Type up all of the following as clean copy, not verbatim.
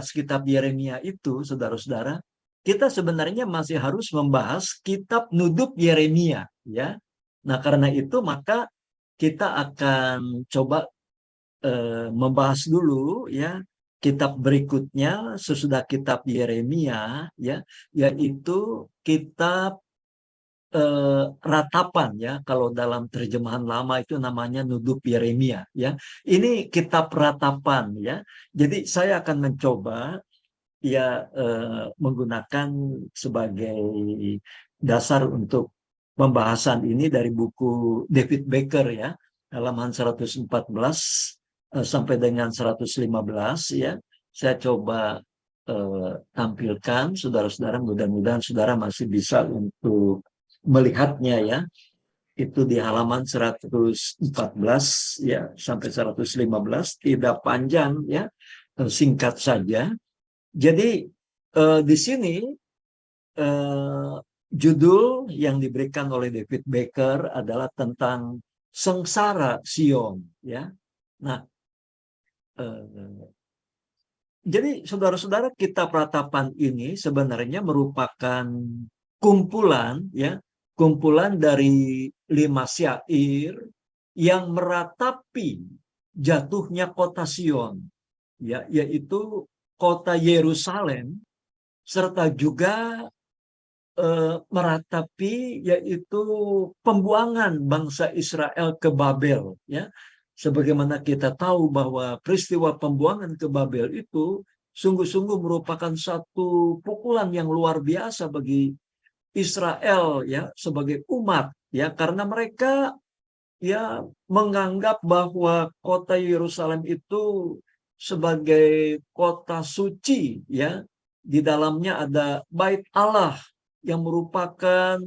kitab Yeremia itu, saudara-saudara, kita sebenarnya masih harus membahas kitab Nudub Yeremia, ya. Nah, karena itu maka kita akan coba membahas dulu, ya, kitab berikutnya sesudah kitab Yeremia, ya, yaitu kitab ratapan, ya. Kalau dalam terjemahan lama itu namanya Nudub Yeremia, ya. Ini kitab ratapan, ya. Jadi saya akan mencoba, ya, menggunakan sebagai dasar untuk pembahasan ini dari buku David Baker, ya, halaman 114 sampai dengan 115, ya. Saya coba tampilkan, saudara-saudara, mudah-mudahan saudara masih bisa untuk melihatnya, ya. Itu di halaman 114, ya, sampai 115, tidak panjang, ya, singkat saja. Jadi di sini eh, judul yang diberikan oleh David Baker adalah tentang sengsara Sion, ya. Nah, eh, jadi saudara-saudara, kitab ratapan ini sebenarnya merupakan kumpulan, ya, kumpulan dari 5 syair yang meratapi jatuhnya kota Sion, ya, yaitu kota Yerusalem, serta juga meratapi yaitu pembuangan bangsa Israel ke Babel, ya. Sebagaimana kita tahu bahwa peristiwa pembuangan ke Babel itu sungguh-sungguh merupakan satu pukulan yang luar biasa bagi Israel, ya, sebagai umat, ya, karena mereka, ya, menganggap bahwa kota Yerusalem itu sebagai kota suci, ya. Di dalamnya ada bait Allah yang merupakan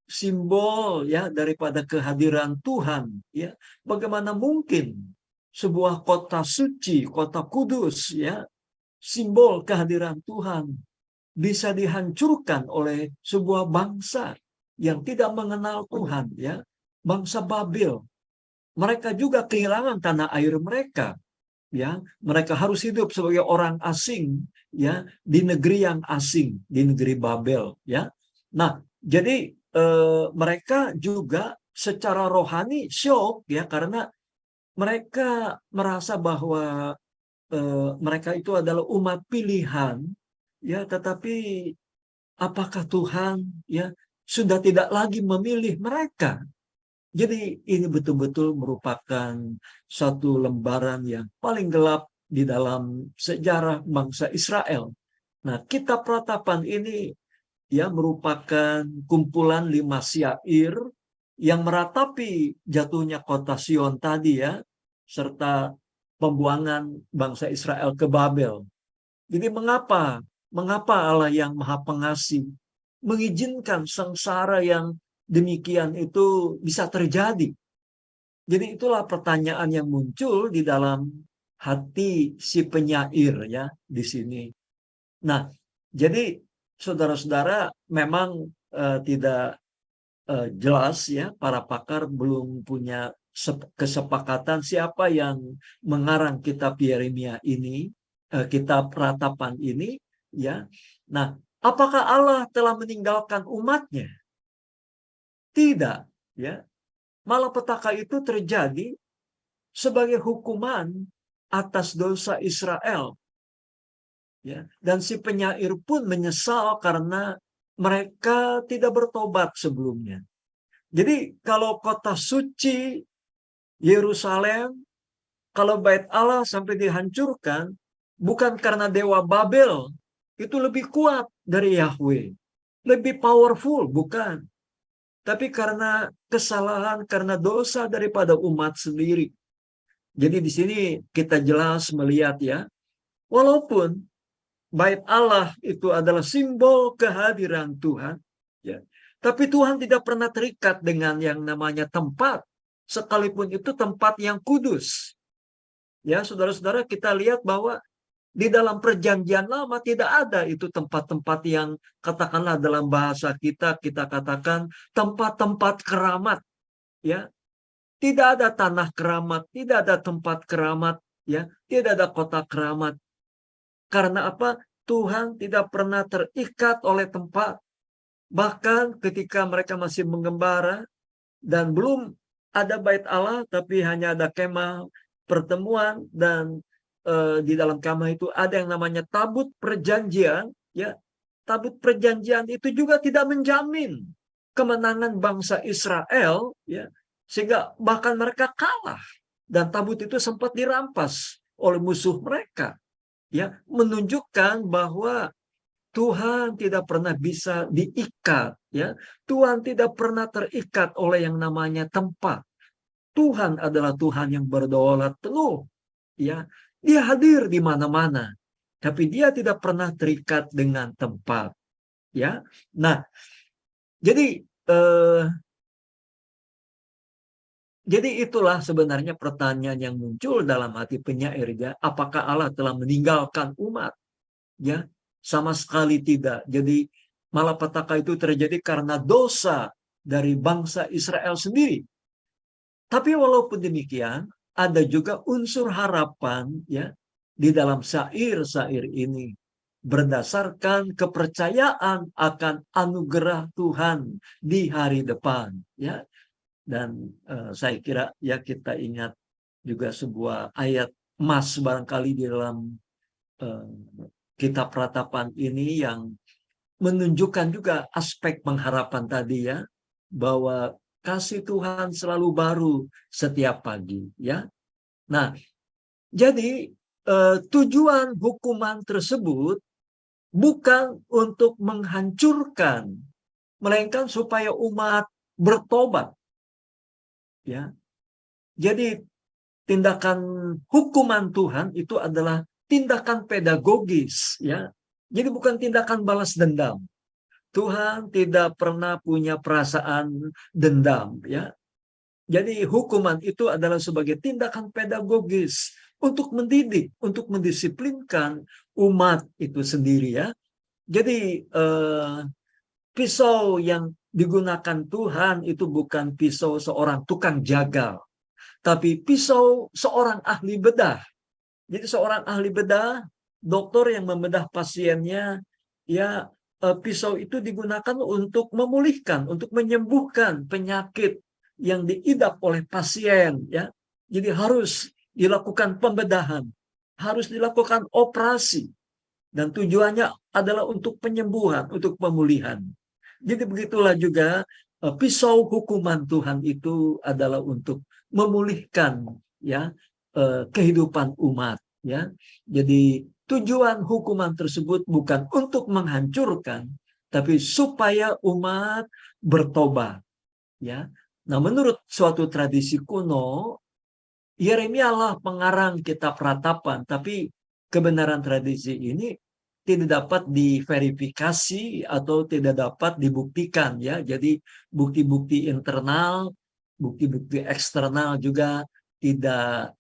simbol, ya, daripada kehadiran Tuhan, ya. Bagaimana mungkin sebuah kota suci, kota kudus, ya, simbol kehadiran Tuhan bisa dihancurkan oleh sebuah bangsa yang tidak mengenal Tuhan, ya, bangsa Babel. Mereka juga kehilangan tanah air mereka, ya. Mereka harus hidup sebagai orang asing, ya, di negeri yang asing, di negeri Babel, ya. Nah, jadi mereka juga secara rohani syok, ya, karena mereka merasa bahwa mereka itu adalah umat pilihan, ya, tetapi apakah Tuhan, ya, sudah tidak lagi memilih mereka? Jadi ini betul-betul merupakan satu lembaran yang paling gelap di dalam sejarah bangsa Israel. Nah, kitab ratapan ini, ya, merupakan kumpulan 5 syair yang meratapi jatuhnya kota Sion tadi, ya, serta pembuangan bangsa Israel ke Babel. Jadi mengapa Allah yang Maha Pengasih mengizinkan sengsara yang demikian itu bisa terjadi? Jadi itulah pertanyaan yang muncul di dalam hati si penyair, ya, di sini. Nah, jadi saudara-saudara, memang tidak jelas, ya, para pakar belum punya kesepakatan siapa yang mengarang kitab Yeremia ini, kitab ratapan ini, ya. Nah, apakah Allah telah meninggalkan umatnya? Tidak, ya. Malapetaka itu terjadi sebagai hukuman atas dosa Israel, ya. Dan si penyair pun menyesal karena mereka tidak bertobat sebelumnya. Jadi kalau kota suci Yerusalem, kalau bait Allah sampai dihancurkan, bukan karena dewa Babel itu lebih kuat dari Yahweh, lebih powerful, bukan. Tapi karena kesalahan, karena dosa daripada umat sendiri. Jadi di sini kita jelas melihat, ya, walaupun bait Allah itu adalah simbol kehadiran Tuhan, ya, tapi Tuhan tidak pernah terikat dengan yang namanya tempat, sekalipun itu tempat yang kudus. Ya, saudara-saudara, kita lihat bahwa di dalam perjanjian lama tidak ada itu tempat-tempat yang katakanlah dalam bahasa kita katakan tempat-tempat keramat, ya. Tidak ada tanah keramat, tidak ada tempat keramat, ya, tidak ada kota keramat. Karena apa? Tuhan tidak pernah terikat oleh tempat. Bahkan ketika mereka masih mengembara dan belum ada bait Allah, tapi hanya ada kemah pertemuan, dan di dalam kemah itu ada yang namanya tabut perjanjian, ya. Tabut perjanjian itu juga tidak menjamin kemenangan bangsa Israel, ya, sehingga bahkan mereka kalah dan tabut itu sempat dirampas oleh musuh mereka, ya, menunjukkan bahwa Tuhan tidak pernah bisa diikat, ya. Tuhan tidak pernah terikat oleh yang namanya tempat. Tuhan adalah Tuhan yang berdaulat penuh, ya. Dia hadir di mana-mana, tapi dia tidak pernah terikat dengan tempat, ya. Nah, jadi itulah sebenarnya pertanyaan yang muncul dalam hati penyairnya, apakah Allah telah meninggalkan umat? Ya, sama sekali tidak. Jadi malapetaka itu terjadi karena dosa dari bangsa Israel sendiri. Tapi walaupun demikian, ada juga unsur harapan, ya, di dalam syair-syair ini, berdasarkan kepercayaan akan anugerah Tuhan di hari depan, ya. Dan saya kira, ya, kita ingat juga sebuah ayat emas barangkali di dalam kitab Ratapan ini yang menunjukkan juga aspek pengharapan tadi, ya, bahwa kasih Tuhan selalu baru setiap pagi, ya. Nah, jadi tujuan hukuman tersebut bukan untuk menghancurkan, melainkan supaya umat bertobat, ya. Jadi tindakan hukuman Tuhan itu adalah tindakan pedagogis, ya. Jadi bukan tindakan balas dendam. Tuhan tidak pernah punya perasaan dendam, ya. Jadi hukuman itu adalah sebagai tindakan pedagogis untuk mendidik, untuk mendisiplinkan umat itu sendiri, ya. Jadi pisau yang digunakan Tuhan itu bukan pisau seorang tukang jagal, tapi pisau seorang ahli bedah. Jadi seorang ahli bedah, dokter yang membedah pasiennya, ya, pisau itu digunakan untuk memulihkan, untuk menyembuhkan penyakit yang diidap oleh pasien, ya. Jadi harus dilakukan pembedahan, harus dilakukan operasi, dan tujuannya adalah untuk penyembuhan, untuk pemulihan. Jadi begitulah juga pisau hukuman Tuhan itu adalah untuk memulihkan, ya, kehidupan umat, ya. Jadi tujuan hukuman tersebut bukan untuk menghancurkan, tapi supaya umat bertobat, ya. Nah, menurut suatu tradisi kuno, Yeremia lah pengarang kitab Ratapan, tapi kebenaran tradisi ini tidak dapat diverifikasi atau tidak dapat dibuktikan, ya. Jadi bukti-bukti internal, bukti-bukti eksternal juga tidak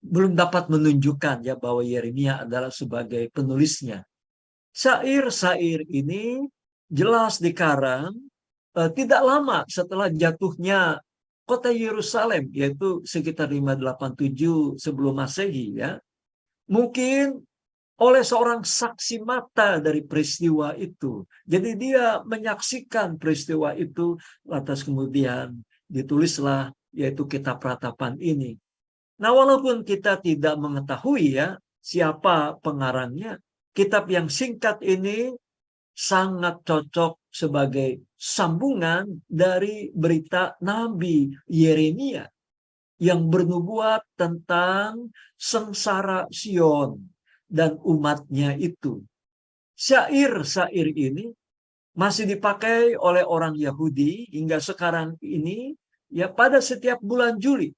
belum dapat menunjukkan, ya, bahwa Yeremia adalah sebagai penulisnya. Syair-syair ini jelas dikarang tidak lama setelah jatuhnya kota Yerusalem, yaitu sekitar 587 sebelum Masehi, ya. Mungkin oleh seorang saksi mata dari peristiwa itu. Jadi dia menyaksikan peristiwa itu, lantas kemudian ditulislah yaitu kitab Ratapan ini. Nah, walaupun kita tidak mengetahui, ya, siapa pengarangnya, kitab yang singkat ini sangat cocok sebagai sambungan dari berita Nabi Yeremia yang bernubuat tentang sengsara Sion dan umatnya itu. Syair-syair ini masih dipakai oleh orang Yahudi hingga sekarang ini, ya, pada setiap bulan Juli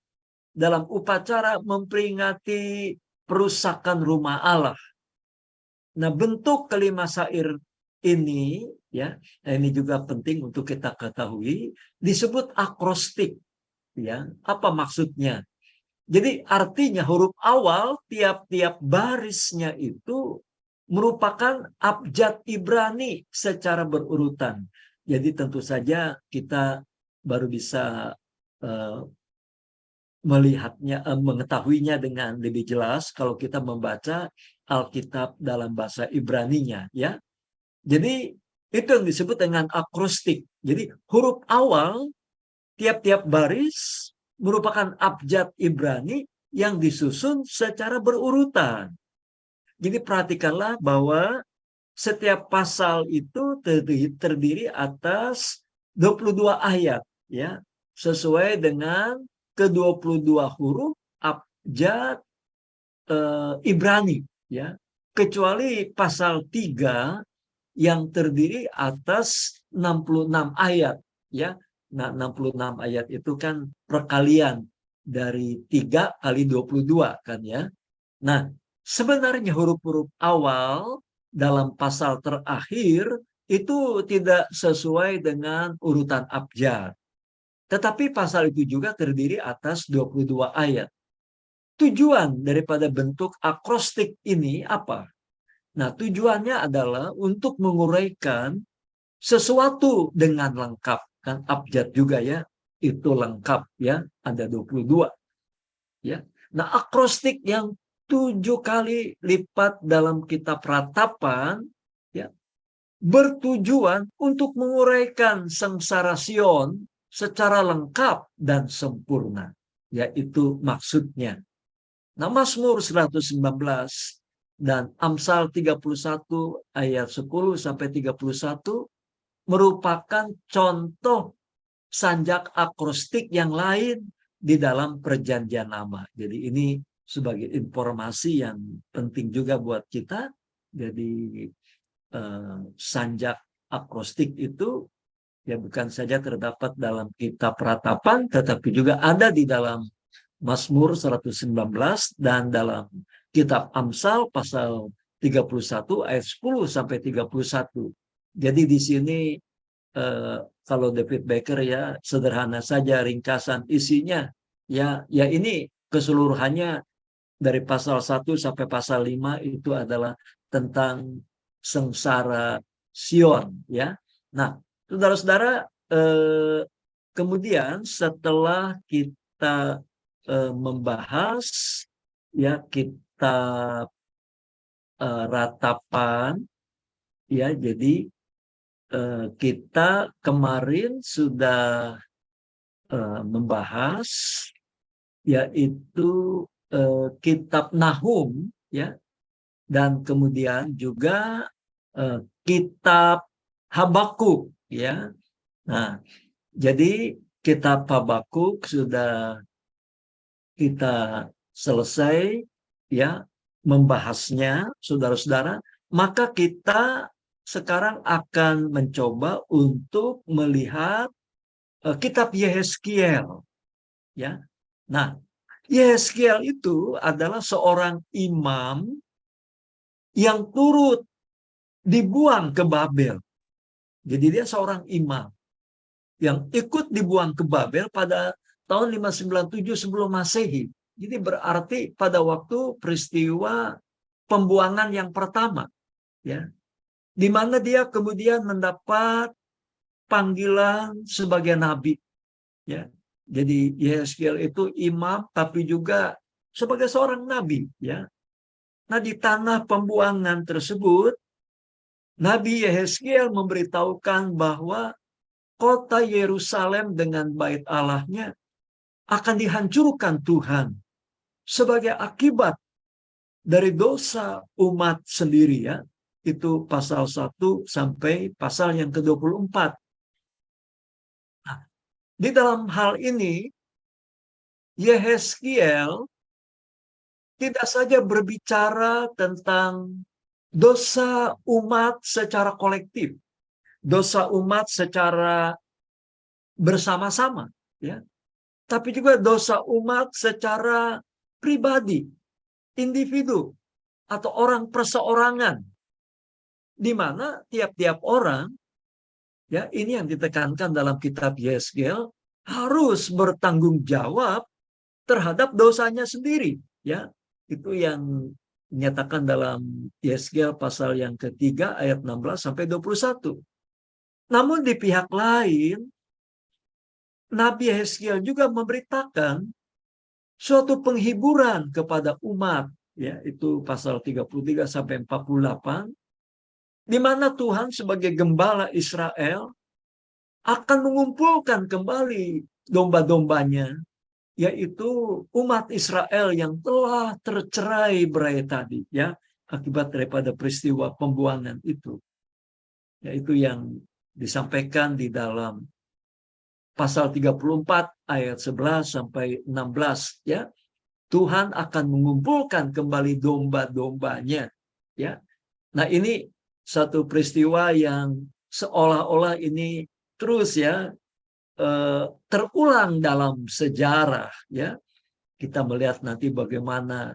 dalam upacara memperingati perusakan rumah Allah. Nah, bentuk kelima syair ini, ya, ini juga penting untuk kita ketahui, disebut akrostik, ya. Apa maksudnya? Jadi artinya huruf awal tiap-tiap barisnya itu merupakan abjad Ibrani secara berurutan. Jadi tentu saja kita baru bisa melihatnya, mengetahuinya dengan lebih jelas kalau kita membaca Alkitab dalam bahasa Ibraninya, ya. Jadi itu yang disebut dengan akrostik. Jadi huruf awal tiap-tiap baris merupakan abjad Ibrani yang disusun secara berurutan. Jadi perhatikanlah bahwa setiap pasal itu terdiri atas 22 ayat, ya, sesuai dengan ke-22 huruf abjad Ibrani, ya. Kecuali pasal 3 yang terdiri atas 66 ayat, ya. Nah, 66 ayat itu kan perkalian dari 3 kali 22 kan, ya. Nah, sebenarnya huruf-huruf awal dalam pasal terakhir itu tidak sesuai dengan urutan abjad. Tetapi pasal itu juga terdiri atas 22 ayat. Tujuan daripada bentuk akrostik ini apa? Nah, tujuannya adalah untuk menguraikan sesuatu dengan lengkap. Kan abjad juga, ya, itu lengkap, ya, ada 22. Ya. Nah, akrostik yang 7 kali lipat dalam kitab Ratapan, ya, bertujuan untuk menguraikan sengsara Sion secara lengkap dan sempurna. Yaitu maksudnya. Nah, Mazmur 119 dan Amsal 31 ayat 10 sampai 31 merupakan contoh sanjak akrostik yang lain di dalam Perjanjian Lama. Jadi ini sebagai informasi yang penting juga buat kita. Jadi sanjak akrostik itu ya bukan saja terdapat dalam kitab Ratapan, tetapi juga ada di dalam Mazmur 119 dan dalam kitab Amsal pasal 31 ayat 10 sampai 31. Jadi di sini kalau David Baker, ya, sederhana saja ringkasan isinya. Ya ini keseluruhannya dari pasal 1 sampai pasal 5 itu adalah tentang sengsara Sion, ya. Nah, saudara-saudara, kemudian setelah kita membahas, ya, kitab Ratapan, ya, jadi kita kemarin sudah membahas yaitu kitab Nahum, ya, dan kemudian juga kitab Habakuk, ya. Nah, jadi kitab Habakuk sudah kita selesai, ya, membahasnya, saudara-saudara. Maka kita sekarang akan mencoba untuk melihat kitab Yehezkiel, ya. Nah, Yehezkiel itu adalah seorang imam yang turut dibuang ke Babel. Jadi dia seorang imam yang ikut dibuang ke Babel pada tahun 597 sebelum Masehi. Jadi berarti pada waktu peristiwa pembuangan yang pertama, ya, di mana dia kemudian mendapat panggilan sebagai nabi, ya. Jadi Yehezkiel itu imam tapi juga sebagai seorang nabi, ya. Nah, di tanah pembuangan tersebut Nabi Yehezkiel memberitahukan bahwa kota Yerusalem dengan bait Allahnya akan dihancurkan Tuhan sebagai akibat dari dosa umat sendiri, ya. Itu pasal 1 sampai pasal yang ke-24. Nah, di dalam hal ini Yehezkiel tidak saja berbicara tentang dosa umat secara kolektif, dosa umat secara bersama-sama, ya, tapi juga dosa umat secara pribadi, individu atau orang perseorangan, di mana tiap-tiap orang, ya, ini yang ditekankan dalam kitab Yehezkiel, harus bertanggung jawab terhadap dosanya sendiri, ya. Itu yang dinyatakan dalam Yehezkiel pasal yang ketiga ayat 16 sampai 21. Namun di pihak lain, Nabi Yehezkiel juga memberitakan suatu penghiburan kepada umat, ya, itu pasal 33 sampai 48, di mana Tuhan sebagai gembala Israel akan mengumpulkan kembali domba-dombanya, yaitu umat Israel yang telah tercerai-berai tadi, ya, akibat daripada peristiwa pembuangan itu. Yaitu yang disampaikan di dalam pasal 34 ayat 11 sampai 16, ya. Tuhan akan mengumpulkan kembali domba-dombanya, ya. Nah, ini satu peristiwa yang seolah-olah ini terus, ya, terulang dalam sejarah, ya. Kita melihat nanti bagaimana,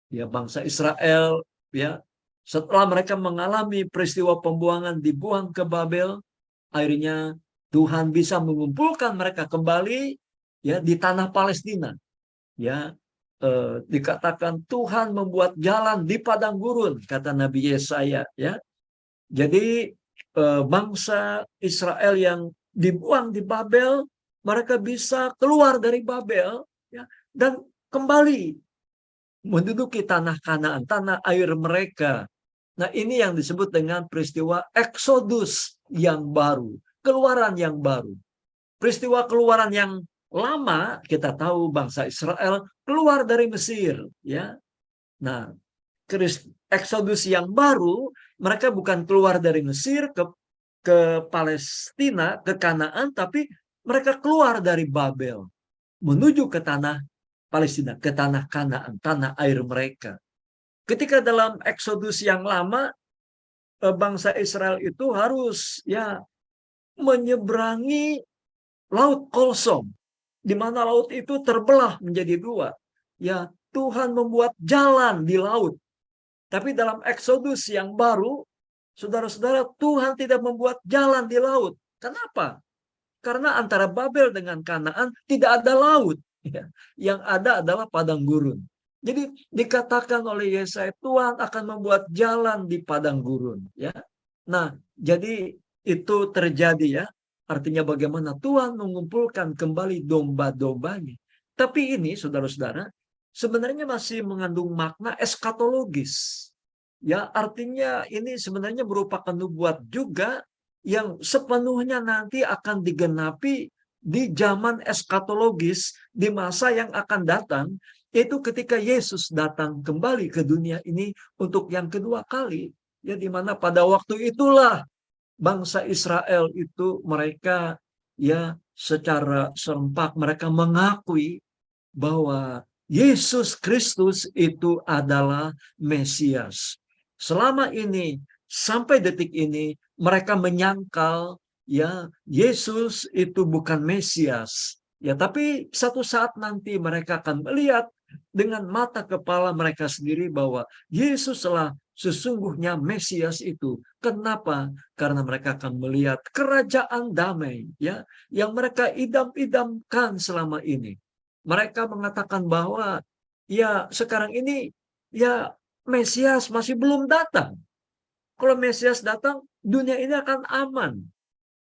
ya, bangsa Israel, ya, setelah mereka mengalami peristiwa pembuangan, dibuang ke Babel, akhirnya Tuhan bisa mengumpulkan mereka kembali, ya, di tanah Palestina, ya. Dikatakan Tuhan membuat jalan di padang gurun, kata Nabi Yesaya, ya. Jadi bangsa Israel yang dibuang di Babel, mereka bisa keluar dari Babel, ya, dan kembali menduduki tanah Kanaan, tanah air mereka. Nah, ini yang disebut dengan peristiwa Eksodus yang baru, keluaran yang baru. Peristiwa keluaran yang lama, kita tahu bangsa Israel keluar dari Mesir, ya. Nah, Eksodus yang baru, mereka bukan keluar dari Mesir ke Palestina, ke Kanaan, tapi mereka keluar dari Babel menuju ke tanah Palestina, ke tanah Kanaan, tanah air mereka. Ketika dalam Eksodus yang lama, bangsa Israel itu harus, ya, menyeberangi Laut Kolsom, di mana laut itu terbelah menjadi dua. Ya, Tuhan membuat jalan di laut. Tapi dalam Eksodus yang baru, saudara-saudara, Tuhan tidak membuat jalan di laut. Kenapa? Karena antara Babel dengan Kanaan tidak ada laut. Ya. Yang ada adalah padang gurun. Jadi dikatakan oleh Yesaya, Tuhan akan membuat jalan di padang gurun. Ya. Nah, jadi itu terjadi, ya. Artinya bagaimana Tuhan mengumpulkan kembali domba-dombanya. Tapi ini, saudara-saudara, sebenarnya masih mengandung makna eskatologis. Ya, artinya ini sebenarnya merupakan nubuat juga yang sepenuhnya nanti akan digenapi di zaman eskatologis, di masa yang akan datang, yaitu ketika Yesus datang kembali ke dunia ini untuk yang kedua kali. Ya, di mana pada waktu itulah bangsa Israel itu mereka, ya, secara serempak mereka mengakui bahwa Yesus Kristus itu adalah Mesias. Selama ini sampai detik ini mereka menyangkal, ya, Yesus itu bukan Mesias. Ya, tapi satu saat nanti mereka akan melihat dengan mata kepala mereka sendiri bahwa Yesuslah sesungguhnya Mesias itu. Kenapa? Karena mereka akan melihat kerajaan damai, ya, yang mereka idam-idamkan selama ini. Mereka mengatakan bahwa, ya, sekarang ini, ya, Mesias masih belum datang. Kalau Mesias datang, dunia ini akan aman,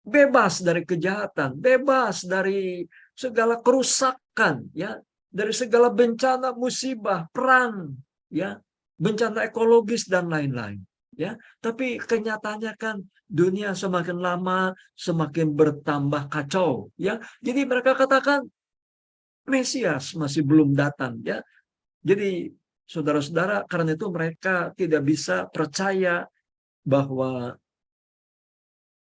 bebas dari kejahatan, bebas dari segala kerusakan, ya, dari segala bencana, musibah, perang, ya, bencana ekologis dan lain-lain, ya. Tapi kenyataannya kan dunia semakin lama semakin bertambah kacau, ya. Jadi mereka katakan Mesias masih belum datang, ya. Jadi saudara-saudara, karena itu mereka tidak bisa percaya bahwa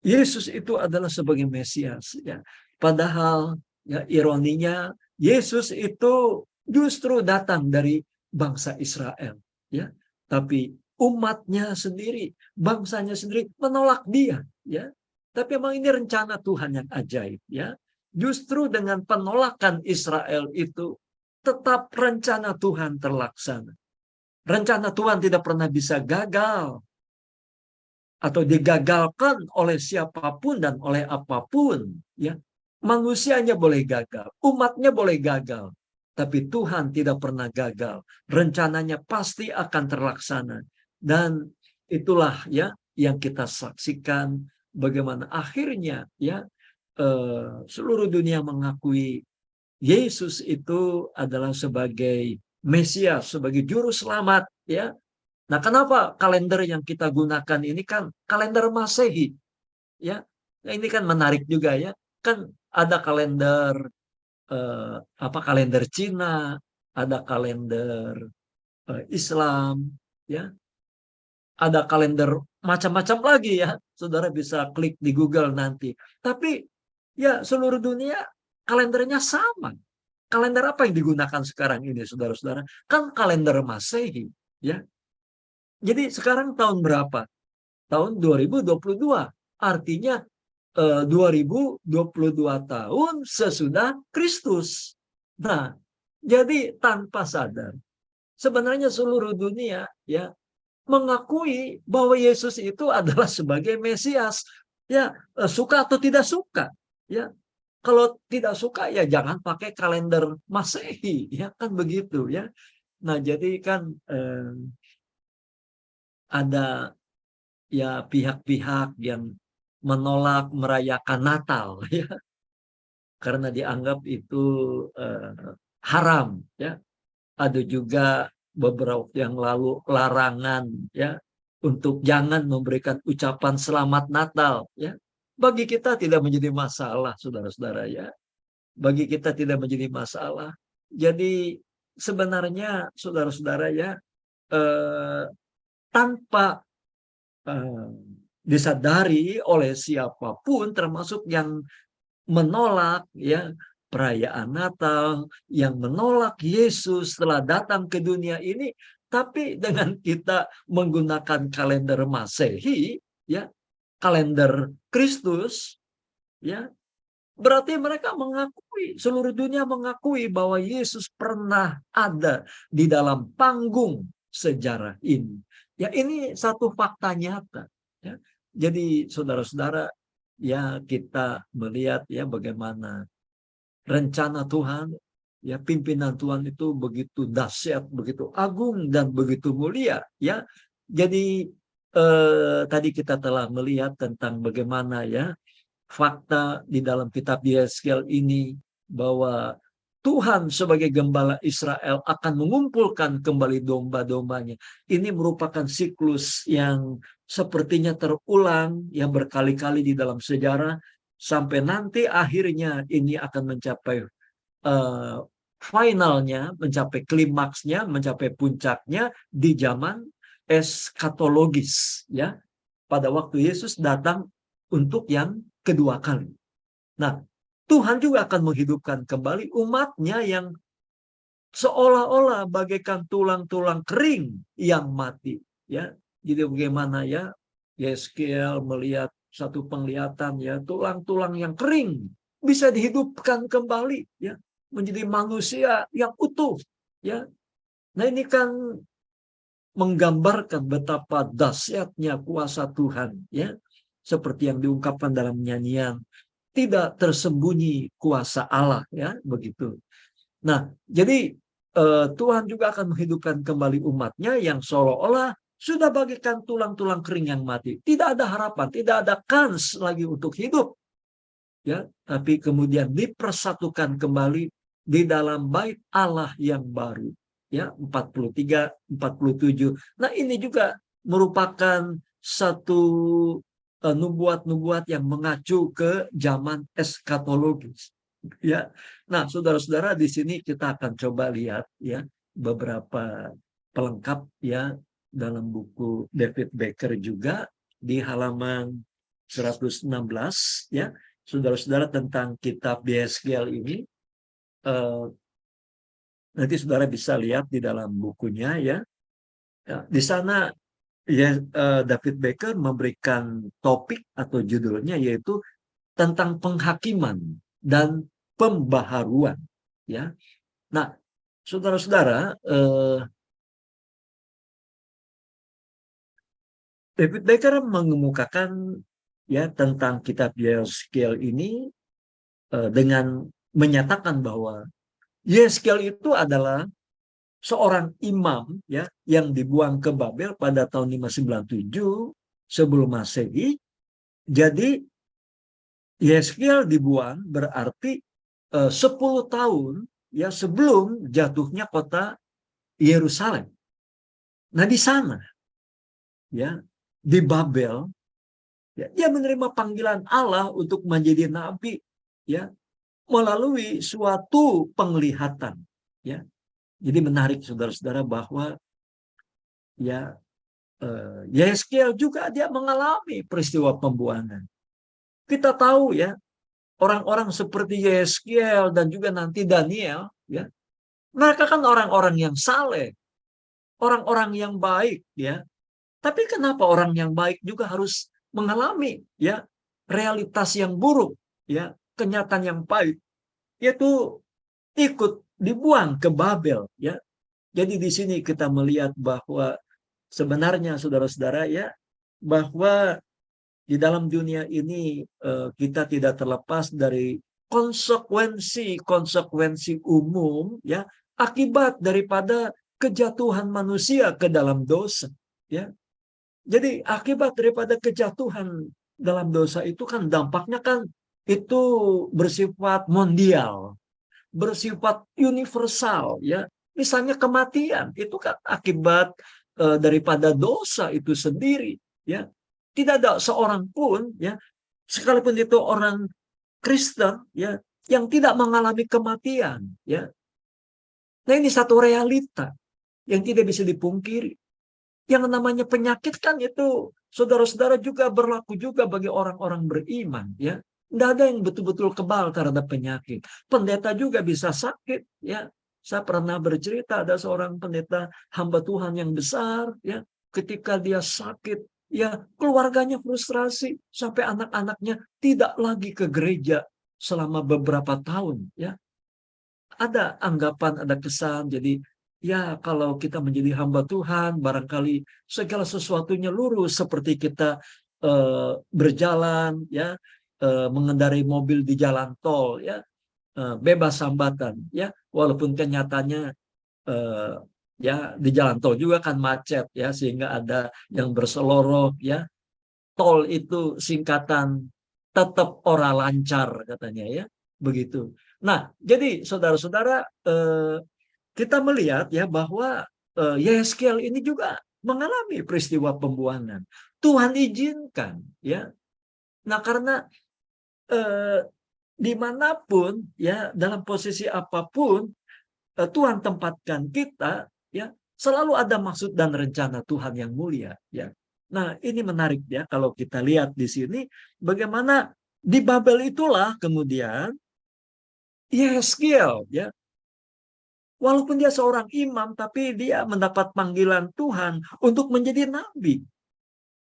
Yesus itu adalah sebagai Mesias, ya. Padahal, ya, ironinya Yesus itu justru datang dari bangsa Israel, ya. Tapi umatnya sendiri, bangsanya sendiri menolak dia, ya. Tapi memang ini rencana Tuhan yang ajaib, ya. Justru dengan penolakan Israel itu tetap rencana Tuhan terlaksana. Rencana Tuhan tidak pernah bisa gagal atau digagalkan oleh siapapun dan oleh apapun, ya. Manusianya boleh gagal, umatnya boleh gagal, tapi Tuhan tidak pernah gagal. Rencananya pasti akan terlaksana. Dan itulah, ya, yang kita saksikan bagaimana akhirnya, ya, seluruh dunia mengakui Yesus itu adalah sebagai Mesias, sebagai juru selamat, ya. Nah, kenapa kalender yang kita gunakan ini kan kalender Masehi, ya. Nah, ini kan menarik juga, ya. Kan ada kalender kalender Cina, ada kalender Islam, ya. Ada kalender macam-macam lagi, ya. Saudara bisa klik di Google nanti. Tapi ya seluruh dunia kalendernya sama. Kalender apa yang digunakan sekarang ini, saudara-saudara? Kan kalender Masehi, ya. Jadi sekarang tahun berapa? Tahun 2022. Artinya 2022 tahun sesudah Kristus. Nah, jadi tanpa sadar sebenarnya seluruh dunia, ya, mengakui bahwa Yesus itu adalah sebagai Mesias. Ya, suka atau tidak suka, ya. Kalau tidak suka ya jangan pakai kalender Masehi, ya kan begitu, ya. Nah, jadi kan ada ya pihak-pihak yang menolak merayakan Natal, ya, karena dianggap itu haram, ya. Ada juga beberapa waktu yang lalu larangan, ya, untuk jangan memberikan ucapan selamat Natal, ya. Bagi kita tidak menjadi masalah, saudara-saudara, ya. Bagi kita tidak menjadi masalah. Jadi sebenarnya saudara-saudara, ya, eh, tanpa eh, disadari oleh siapapun, termasuk yang menolak, ya, perayaan Natal, yang menolak Yesus telah datang ke dunia ini, tapi dengan kita menggunakan kalender Masehi, ya, kalender Kristus, ya, berarti mereka mengakui, seluruh dunia mengakui bahwa Yesus pernah ada di dalam panggung sejarah ini. Ya, ini satu fakta nyata, ya. Jadi saudara-saudara, ya, kita melihat, ya, bagaimana rencana Tuhan, ya, pimpinan Tuhan itu begitu dahsyat, begitu agung dan begitu mulia, ya. Jadi tadi kita telah melihat tentang bagaimana, ya, fakta di dalam kitab Yeskiel ini bahwa Tuhan sebagai gembala Israel akan mengumpulkan kembali domba-dombanya. Ini merupakan siklus yang sepertinya terulang, yang berkali-kali di dalam sejarah, sampai nanti akhirnya ini akan mencapai finalnya, mencapai klimaksnya, mencapai puncaknya di zaman eskatologis, ya, pada waktu Yesus datang untuk yang kedua kali. Nah, Tuhan juga akan menghidupkan kembali umatnya yang seolah-olah bagaikan tulang-tulang kering yang mati, ya. Jadi bagaimana, ya, Yeskiel melihat satu penglihatan, ya, tulang-tulang yang kering bisa dihidupkan kembali, ya, menjadi manusia yang utuh, ya. Nah, ini kan menggambarkan betapa dahsyatnya kuasa Tuhan, ya, seperti yang diungkapkan dalam nyanyian, tidak tersembunyi kuasa Allah, ya, begitu. Nah, jadi Tuhan juga akan menghidupkan kembali umatnya yang seolah-olah sudah bagaikan tulang-tulang kering yang mati. Tidak ada harapan, tidak ada kans lagi untuk hidup, ya, tapi kemudian dipersatukan kembali di dalam bait Allah yang baru, ya, 43, 47. Nah, ini juga merupakan satu nubuat-nubuat yang mengacu ke zaman eskatologis, ya. Nah, saudara-saudara, di sini kita akan coba lihat, ya, beberapa pelengkap, ya, dalam buku David Baker juga di halaman 116, ya, saudara-saudara, tentang kitab Yeskiel ini. Nanti saudara bisa lihat di dalam bukunya, ya. Ya, di sana, ya, David Baker memberikan topik atau judulnya yaitu tentang penghakiman dan pembaharuan, ya. Nah, saudara-saudara, David Baker mengemukakan, ya, tentang kitab Yeskiel ini dengan menyatakan bahwa Yeskiel itu adalah seorang imam, ya, yang dibuang ke Babel pada tahun 597 sebelum Masehi. Jadi Yeskiel dibuang berarti 10 tahun ya sebelum jatuhnya kota Yerusalem. Nah di sana ya di Babel ya, dia menerima panggilan Allah untuk menjadi nabi ya melalui suatu penglihatan ya. Jadi menarik saudara-saudara bahwa ya Yeskel juga dia mengalami peristiwa pembuangan. Kita tahu ya orang-orang seperti Yeskel dan juga nanti Daniel ya, mereka kan orang-orang yang saleh, orang-orang yang baik ya. Tapi kenapa orang yang baik juga harus mengalami ya realitas yang buruk ya, kenyataan yang pahit, yaitu ikut dibuang ke Babel ya. Jadi di sini kita melihat bahwa sebenarnya saudara-saudara ya bahwa di dalam dunia ini kita tidak terlepas dari konsekuensi umum ya akibat daripada kejatuhan manusia ke dalam dosa ya. Jadi akibat daripada kejatuhan dalam dosa itu kan dampaknya kan itu bersifat mondial, bersifat universal ya. Misalnya kematian itu kan akibat daripada dosa itu sendiri ya. Tidak ada seorang pun ya, sekalipun itu orang Kristen ya yang tidak mengalami kematian ya. Nah ini satu realita yang tidak bisa dipungkiri. Yang namanya penyakit kan itu saudara-saudara juga berlaku juga bagi orang-orang beriman ya. Tidak ada yang betul-betul kebal terhadap penyakit. Pendeta juga bisa sakit ya. Saya pernah bercerita ada seorang pendeta hamba Tuhan yang besar ya, ketika dia sakit ya keluarganya frustrasi sampai anak-anaknya tidak lagi ke gereja selama beberapa tahun ya. Ada anggapan, ada kesan jadi ya kalau kita menjadi hamba Tuhan, barangkali segala sesuatunya lurus seperti kita berjalan, ya, mengendarai mobil di jalan tol, ya, bebas hambatan, ya, walaupun kenyataannya ya di jalan tol juga kan macet, ya, sehingga ada yang berseloroh, ya, tol itu singkatan tetap ora lancar katanya, ya, begitu. Nah, jadi saudara-saudara kita melihat ya bahwa Yeskel ini juga mengalami peristiwa pembuangan. Tuhan izinkan ya. Nah karena dimanapun ya dalam posisi apapun Tuhan tempatkan kita ya selalu ada maksud dan rencana Tuhan yang mulia ya. Nah ini menarik ya kalau kita lihat di sini bagaimana di Babel itulah kemudian Yeskel ya. Walaupun dia seorang imam, tapi dia mendapat panggilan Tuhan untuk menjadi nabi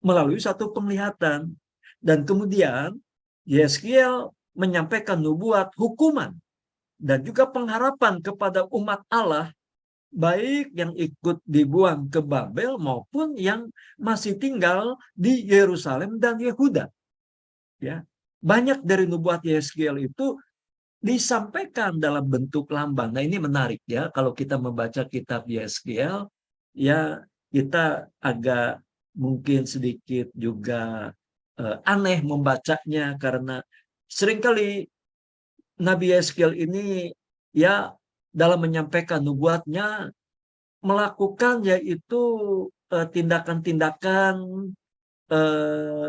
melalui satu penglihatan. Dan kemudian Yeskiel menyampaikan nubuat hukuman dan juga pengharapan kepada umat Allah, baik yang ikut dibuang ke Babel maupun yang masih tinggal di Yerusalem dan Yehuda. Ya, banyak dari nubuat Yeskiel itu disampaikan dalam bentuk lambang. Nah ini menarik ya, kalau kita membaca kitab Yeskiel, ya kita agak mungkin sedikit juga aneh membacanya karena seringkali Nabi Yeskiel ini ya dalam menyampaikan nubuatnya melakukan yaitu tindakan-tindakan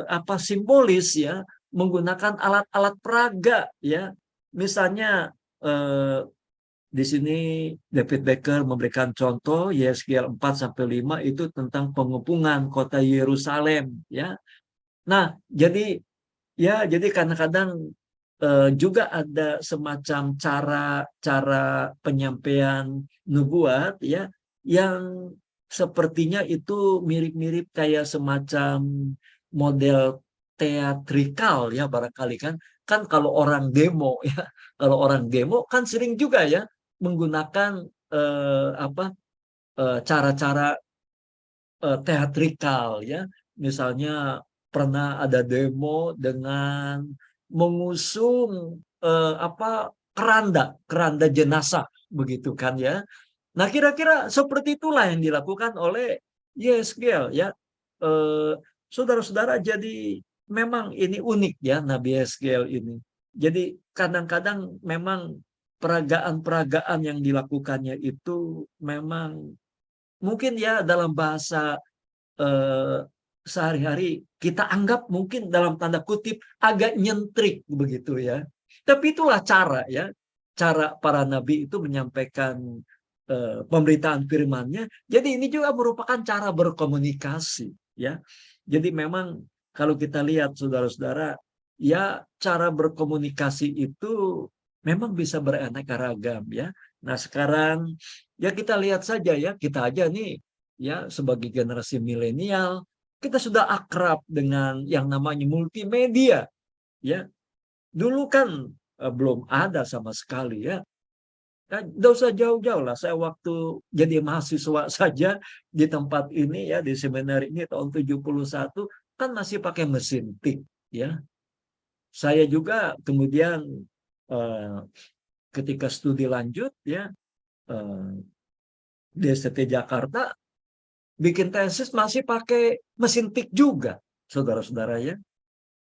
apa simbolis ya menggunakan alat-alat peraga ya. Misalnya di sini David Baker memberikan contoh Yeskiel 4-5 itu tentang pengepungan kota Yerusalem ya. Nah, jadi kadang-kadang juga ada semacam cara penyampaian nubuat ya yang sepertinya itu mirip-mirip kayak semacam model teatrikal ya barangkali kan kalau orang demo ya kalau orang demo kan sering juga ya menggunakan cara-cara teatrikal ya misalnya pernah ada demo dengan mengusung keranda jenazah begitu kan ya. Nah kira-kira seperti itulah yang dilakukan oleh Yeskel ya. Saudara-saudara jadi memang ini unik ya Nabi Yeskel ini. Jadi kadang-kadang memang peragaan-peragaan yang dilakukannya itu memang mungkin ya dalam bahasa eh, sehari-hari kita anggap mungkin dalam tanda kutip agak nyentrik begitu ya. Tapi itulah cara ya, cara para nabi itu menyampaikan pemberitaan firman-Nya. Jadi ini juga merupakan cara berkomunikasi ya. Jadi memang kalau kita lihat saudara-saudara, ya cara berkomunikasi itu memang bisa beraneka ragam ya. Nah sekarang ya kita lihat saja ya, kita aja nih ya sebagai generasi milenial kita sudah akrab dengan yang namanya multimedia ya. Dulu kan belum ada sama sekali ya. Nggak usah jauh-jauh lah. Saya waktu jadi mahasiswa saja di tempat ini ya, di seminari ini tahun 71 kan masih pakai mesin tik ya. Saya juga kemudian eh, ketika studi lanjut ya eh, di STT Jakarta bikin tesis masih pakai mesin tik juga, saudara-saudara ya.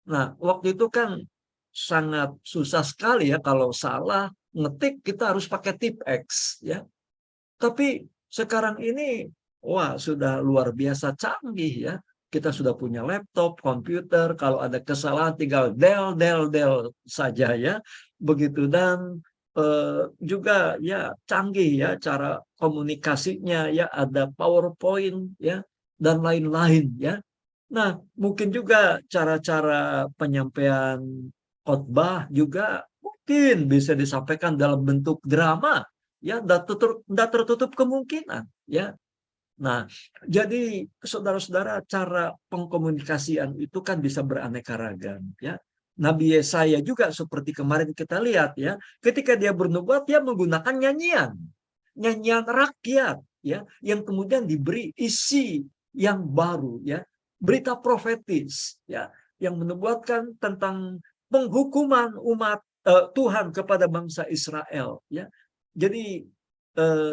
Nah, waktu itu kan sangat susah sekali ya kalau salah ngetik kita harus pakai tip X ya. Tapi sekarang ini wah sudah luar biasa canggih ya. Kita sudah punya laptop, komputer, kalau ada kesalahan tinggal del saja ya. Begitu dan juga ya canggih ya cara komunikasinya ya ada PowerPoint ya dan lain-lain ya. Nah, mungkin juga cara-cara penyampaian khotbah juga mungkin bisa disampaikan dalam bentuk drama, ya, tidak tertutup kemungkinan, ya. Nah, jadi saudara-saudara, cara pengkomunikasian itu kan bisa beraneka ragam, ya. Nabi Yesaya juga seperti kemarin kita lihat, ya, ketika dia bernubuat, dia menggunakan nyanyian, nyanyian rakyat, ya, yang kemudian diberi isi yang baru, ya, berita profetis, ya, yang menubuatkan tentang penghukuman umat Tuhan kepada bangsa Israel, ya. Jadi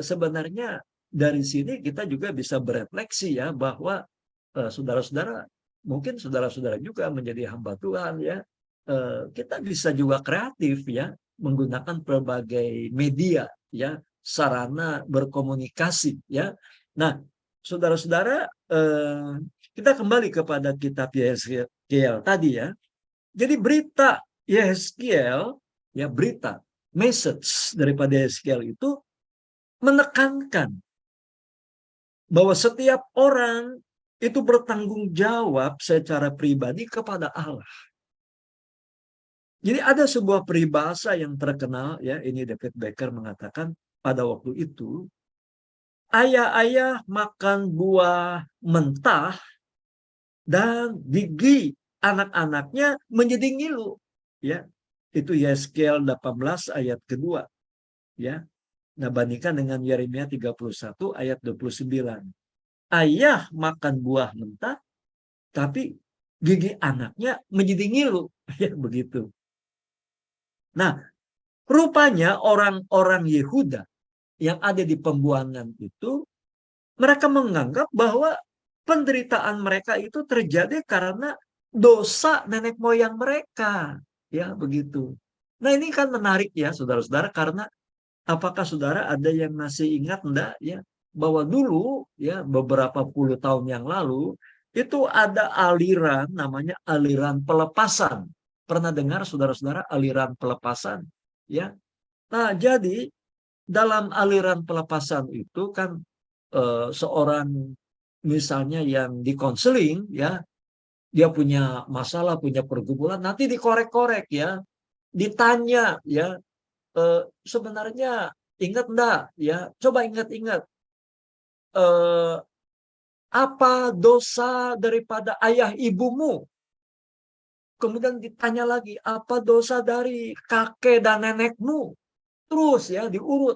sebenarnya dari sini kita juga bisa berefleksi ya bahwa saudara-saudara mungkin saudara-saudara juga menjadi hamba Tuhan ya kita bisa juga kreatif ya menggunakan berbagai media ya sarana berkomunikasi ya. Nah, saudara-saudara kita kembali kepada kitab Yehezkiel tadi ya. Jadi berita Yehezkiel ya berita message daripada Yehezkiel itu menekankan bahwa setiap orang itu bertanggung jawab secara pribadi kepada Allah. Jadi ada sebuah peribahasa yang terkenal ya, ini David Becker mengatakan pada waktu itu, ayah-ayah makan buah mentah dan gigi anak-anaknya menjadi ngilu. Ya, itu Yeskel 18 ayat kedua. Ya, nah bandingkan dengan Yeremia 31 ayat 29. Ayah makan buah mentah, tapi gigi anaknya menjadi ngilu. Ya, begitu. Nah, rupanya orang-orang Yehuda yang ada di pembuangan itu, mereka menganggap bahwa penderitaan mereka itu terjadi karena dosa nenek moyang mereka. Ya, begitu. Nah, ini kan menarik ya, saudara-saudara, karena apakah saudara ada yang masih ingat enggak ya bahwa dulu ya beberapa puluh tahun yang lalu itu ada aliran namanya aliran pelepasan. Pernah dengar saudara-saudara aliran pelepasan? Ya. Nah, jadi dalam aliran pelepasan itu kan seorang misalnya yang dikonseling ya, dia punya masalah, punya pergumulan, nanti dikorek-korek ya, ditanya ya, sebenarnya ingat enggak ya, coba ingat-ingat apa dosa daripada ayah ibumu. Kemudian ditanya lagi, apa dosa dari kakek dan nenekmu? Terus ya, diurut.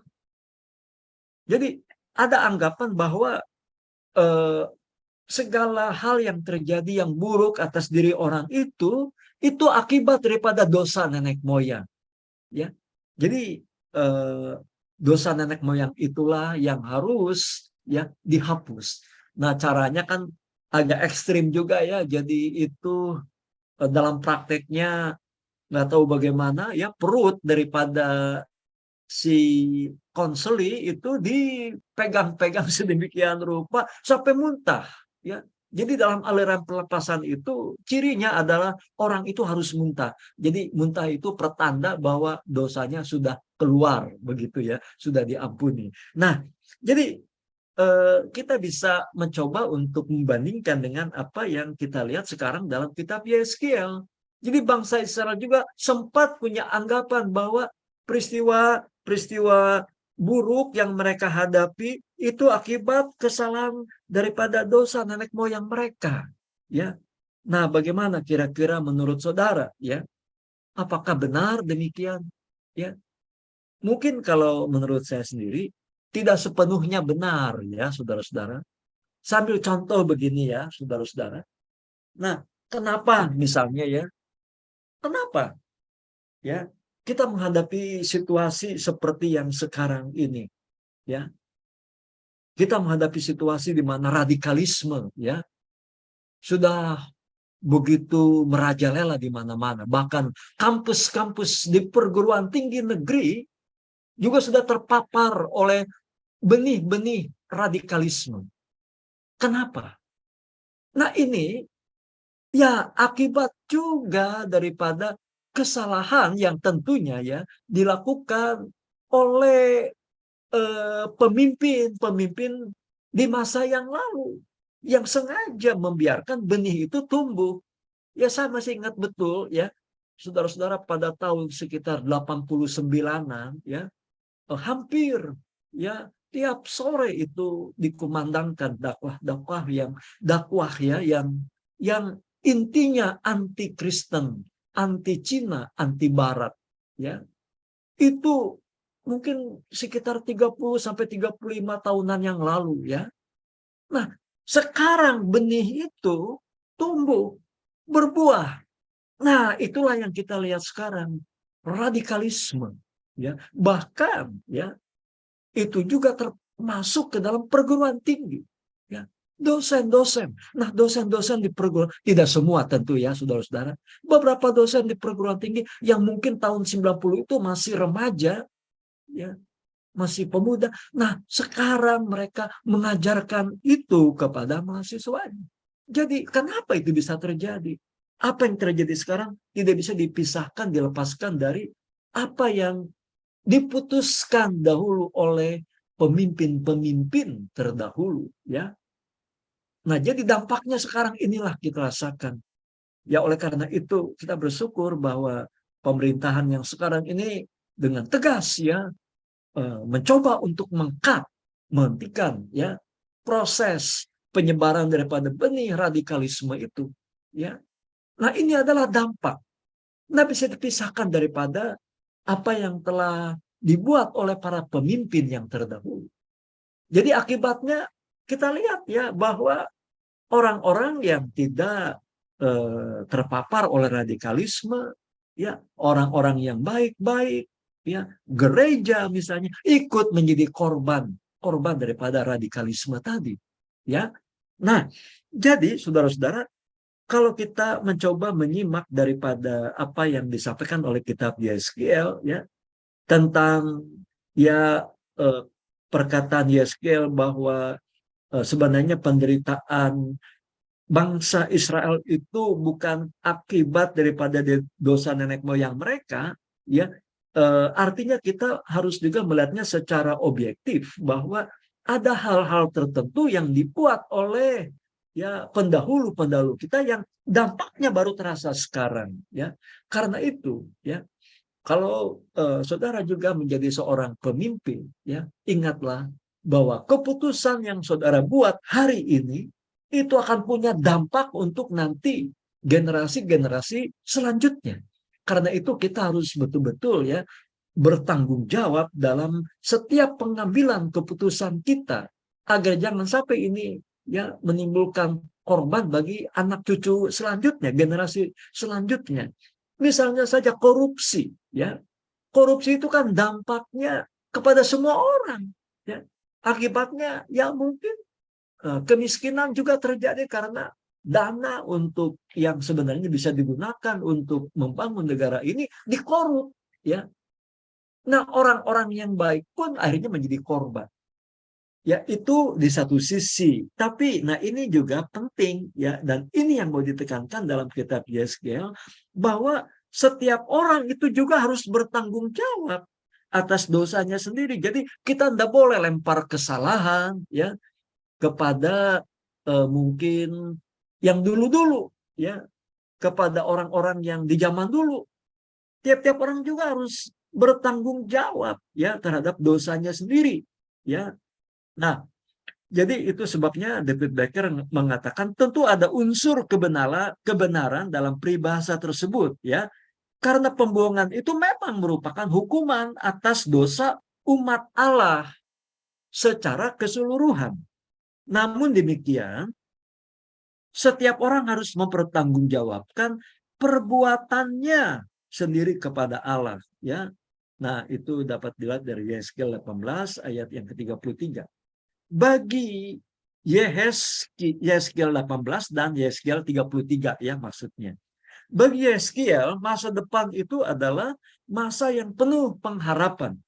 Jadi ada anggapan bahwa eh, segala hal yang terjadi yang buruk atas diri orang itu akibat daripada dosa nenek moyang. Ya, jadi dosa nenek moyang itulah yang harus ya dihapus. Nah, caranya kan agak ekstrim juga ya. Jadi itu dalam prakteknya nggak tahu bagaimana ya perut daripada si konseli itu dipegang-pegang sedemikian rupa sampai muntah, ya. Jadi dalam aliran pelepasan itu cirinya adalah orang itu harus muntah. Jadi muntah itu pertanda bahwa dosanya sudah keluar begitu ya, sudah diampuni. Nah, jadi kita bisa mencoba untuk membandingkan dengan apa yang kita lihat sekarang dalam kitab Yeskiel. Jadi bangsa Israel juga sempat punya anggapan bahwa peristiwa-peristiwa buruk yang mereka hadapi itu akibat kesalahan daripada dosa nenek moyang mereka, ya. Nah, bagaimana kira-kira menurut saudara, ya? Apakah benar demikian? Ya, mungkin kalau menurut saya sendiri tidak sepenuhnya benar, ya, saudara-saudara. Sambil contoh begini ya, saudara-saudara. Nah, kenapa misalnya ya? Kenapa ya kita menghadapi situasi seperti yang sekarang ini, ya? Kita menghadapi situasi di mana radikalisme ya sudah begitu merajalela di mana-mana. Bahkan kampus-kampus di perguruan tinggi negeri juga sudah terpapar oleh benih-benih radikalisme. Kenapa? Nah, ini ya akibat juga daripada kesalahan yang tentunya ya dilakukan oleh pemimpin-pemimpin di masa yang lalu yang sengaja membiarkan benih itu tumbuh. Ya, saya masih ingat betul ya, saudara-saudara, pada tahun sekitar 89-an ya, hampir ya tiap sore itu dikumandangkan dakwah ya yang intinya anti Kristen, anti Cina, anti Barat, ya. Itu mungkin sekitar 30 sampai 35 tahunan yang lalu, ya. Nah, sekarang benih itu tumbuh, berbuah. Nah, itulah yang kita lihat sekarang, radikalisme, ya. Bahkan ya itu juga termasuk ke dalam perguruan tinggi, ya. Dosen-dosen. Nah, dosen-dosen di perguruan, tidak semua tentu ya, saudara-saudara. Beberapa dosen di perguruan tinggi yang mungkin tahun 90 itu masih remaja, ya, masih pemuda. Nah, sekarang mereka mengajarkan itu kepada mahasiswanya. Jadi, kenapa itu bisa terjadi? Apa yang terjadi sekarang tidak bisa dipisahkan, dilepaskan dari apa yang diputuskan dahulu oleh pemimpin-pemimpin terdahulu, ya. Nah, jadi dampaknya sekarang inilah kita rasakan. Ya, oleh karena itu kita bersyukur bahwa pemerintahan yang sekarang ini dengan tegas ya mencoba untuk menghentikan ya proses penyebaran daripada benih radikalisme itu, ya. Nah, ini adalah dampak. Nah, bisa dipisahkan daripada apa yang telah dibuat oleh para pemimpin yang terdahulu. Jadi akibatnya kita lihat ya bahwa orang-orang yang tidak terpapar oleh radikalisme, ya, orang-orang yang baik-baik, ya, gereja misalnya ikut menjadi korban daripada radikalisme tadi, ya. Nah, jadi saudara-saudara, kalau kita mencoba menyimak daripada apa yang disampaikan oleh kitab Yeskiel ya tentang ya eh, perkataan Yeskiel bahwa sebenarnya penderitaan bangsa Israel itu bukan akibat daripada dosa nenek moyang mereka, ya. Artinya kita harus juga melihatnya secara objektif bahwa ada hal-hal tertentu yang dibuat oleh ya pendahulu-pendahulu kita yang dampaknya baru terasa sekarang, ya. Karena itu, ya, kalau saudara juga menjadi seorang pemimpin, ya, ingatlah bahwa keputusan yang saudara buat hari ini itu akan punya dampak untuk nanti generasi-generasi selanjutnya. Karena itu kita harus betul-betul ya bertanggung jawab dalam setiap pengambilan keputusan kita agar jangan sampai ini ya menimbulkan korban bagi anak cucu selanjutnya, generasi selanjutnya. Misalnya saja korupsi, ya. Korupsi itu kan dampaknya kepada semua orang, ya. Akibatnya ya mungkin kemiskinan juga terjadi karena dana untuk yang sebenarnya bisa digunakan untuk membangun negara ini dikorup, ya. Nah, orang-orang yang baik pun akhirnya menjadi korban. Ya, itu di satu sisi. Tapi, nah ini juga penting, ya, dan ini yang mau ditekankan dalam kitab Yeskel, bahwa setiap orang itu juga harus bertanggung jawab atas dosanya sendiri. Jadi kita tidak boleh lempar kesalahan, ya, kepada mungkin yang dulu-dulu, ya, kepada orang-orang yang di zaman dulu. Tiap-tiap orang juga harus bertanggung jawab, ya, terhadap dosanya sendiri, ya. Nah, jadi itu sebabnya David Baker mengatakan tentu ada unsur kebenaran dalam peribahasa tersebut, ya. Karena pembohongan itu memang merupakan hukuman atas dosa umat Allah secara keseluruhan. Namun demikian, setiap orang harus mempertanggungjawabkan perbuatannya sendiri kepada Allah, ya. Nah, itu dapat dilihat dari Yeskel 18 ayat yang ke-33. Bagi Yeskel 18 dan Yeskel 33, ya, maksudnya. Bagi Yeskel, masa depan itu adalah masa yang penuh pengharapan.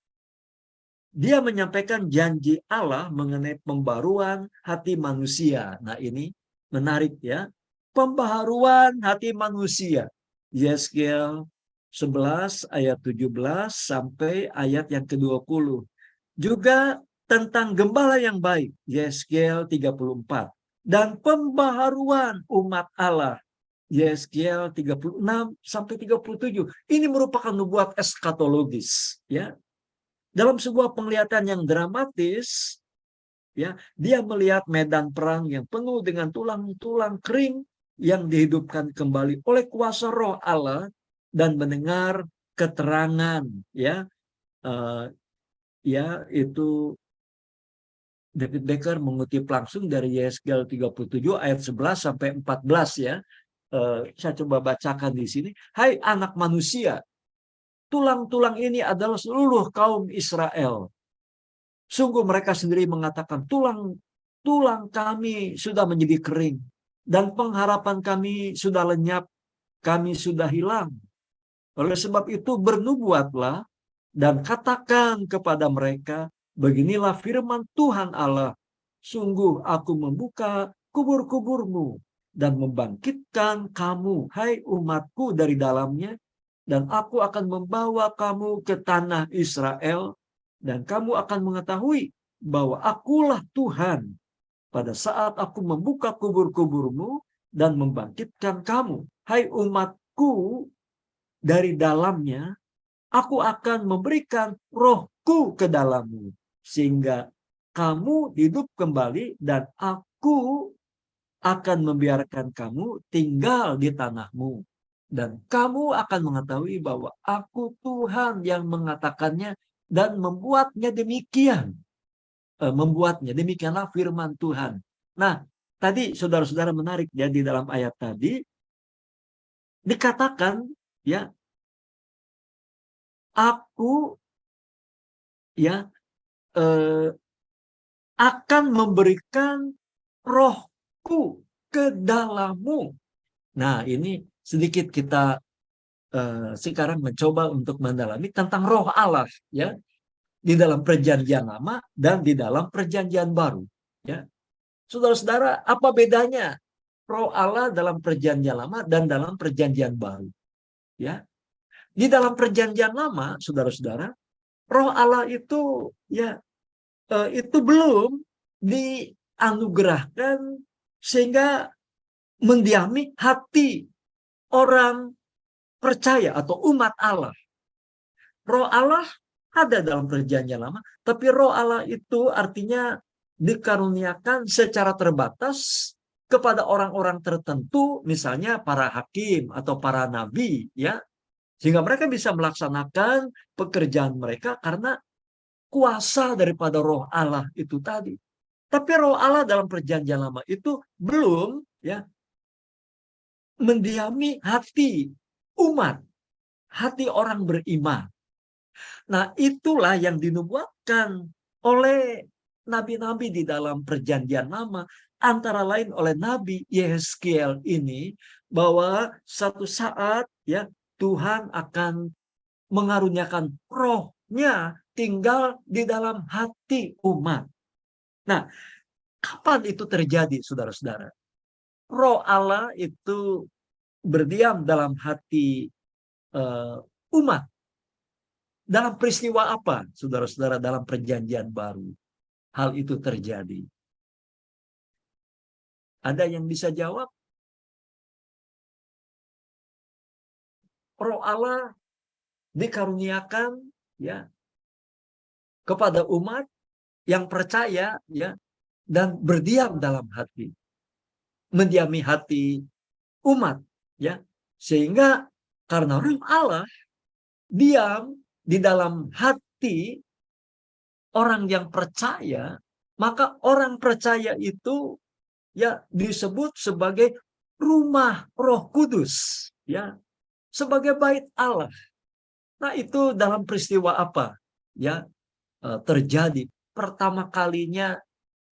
Dia menyampaikan janji Allah mengenai pembaruan hati manusia. Nah, ini menarik, ya. Pembaharuan hati manusia. Yeskel 11 ayat 17 sampai ayat yang ke-20. Juga tentang gembala yang baik. Yeskel 34. Dan pembaharuan umat Allah. Yeskel 36 sampai 37. Ini merupakan nubuat eskatologis, ya. Dalam sebuah penglihatan yang dramatis, ya, dia melihat medan perang yang penuh dengan tulang-tulang kering yang dihidupkan kembali oleh kuasa Roh Allah dan mendengar keterangan, ya, ya, itu David Baker mengutip langsung dari Yeskel 37 ayat 11 sampai 14, ya. Saya coba bacakan di sini. Hai anak manusia, tulang-tulang ini adalah seluruh kaum Israel. Sungguh mereka sendiri mengatakan, tulang kami sudah menjadi kering, dan pengharapan kami sudah lenyap, kami sudah hilang. Oleh sebab itu bernubuatlah, dan katakan kepada mereka, beginilah firman Tuhan Allah, sungguh aku membuka kubur-kuburmu, dan membangkitkan kamu, hai umatku, dari dalamnya, dan aku akan membawa kamu ke tanah Israel, dan kamu akan mengetahui bahwa akulah Tuhan pada saat aku membuka kubur-kuburmu dan membangkitkan kamu. Hai umatku, dari dalamnya aku akan memberikan rohku ke dalammu, sehingga kamu hidup kembali dan aku akan membiarkan kamu tinggal di tanahmu. Dan kamu akan mengetahui bahwa aku Tuhan yang mengatakannya dan membuatnya demikian. Membuatnya, demikianlah firman Tuhan. Nah, tadi saudara-saudara menarik, ya, di dalam ayat tadi dikatakan, ya, aku, ya, akan memberikan rohku ke dalammu. Nah, ini sedikit kita sekarang mencoba untuk mendalami tentang roh Allah, ya, di dalam perjanjian lama dan di dalam perjanjian baru, ya. Saudara-saudara, apa bedanya roh Allah dalam perjanjian lama dan dalam perjanjian baru, ya? Di dalam perjanjian lama, saudara-saudara, roh Allah itu, ya, itu belum dianugerahkan sehingga mendiami hati orang percaya atau umat Allah. Roh Allah ada dalam perjanjian lama, tapi roh Allah itu artinya dikaruniakan secara terbatas kepada orang-orang tertentu, misalnya para hakim atau para nabi, ya, sehingga mereka bisa melaksanakan pekerjaan mereka karena kuasa daripada roh Allah itu tadi. Tapi roh Allah dalam perjanjian lama itu belum, ya, mendiami hati umat, hati orang beriman. Nah, itulah yang dinubuatkan oleh nabi-nabi di dalam perjanjian lama, antara lain oleh Nabi Yehezkiel ini, bahwa satu saat ya Tuhan akan mengaruniakan rohnya tinggal di dalam hati umat. Nah, kapan itu terjadi, saudara-saudara? Roh Allah itu berdiam dalam hati umat. Dalam peristiwa apa, saudara-saudara, dalam perjanjian baru hal itu terjadi? Ada yang bisa jawab? Roh Allah dikaruniakan ya kepada umat yang percaya ya dan berdiam dalam hati, mendiami hati umat ya, sehingga karena roh Allah diam di dalam hati orang yang percaya, maka orang percaya itu ya disebut sebagai rumah Roh Kudus ya, sebagai bait Allah. Nah, itu dalam peristiwa apa ya terjadi? Pertama kalinya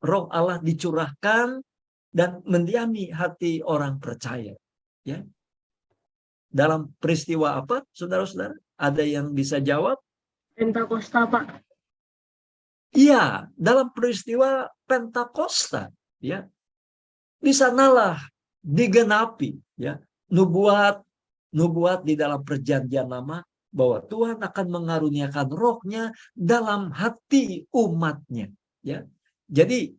Roh Allah dicurahkan dan mendiami hati orang percaya ya. Dalam peristiwa apa, saudara-saudara? Ada yang bisa jawab? Pentakosta, Pak. Iya, dalam peristiwa Pentakosta ya. Di sanalah digenapi ya nubuat di dalam perjanjian lama bahwa Tuhan akan mengaruniakan rohnya dalam hati umatnya ya. Jadi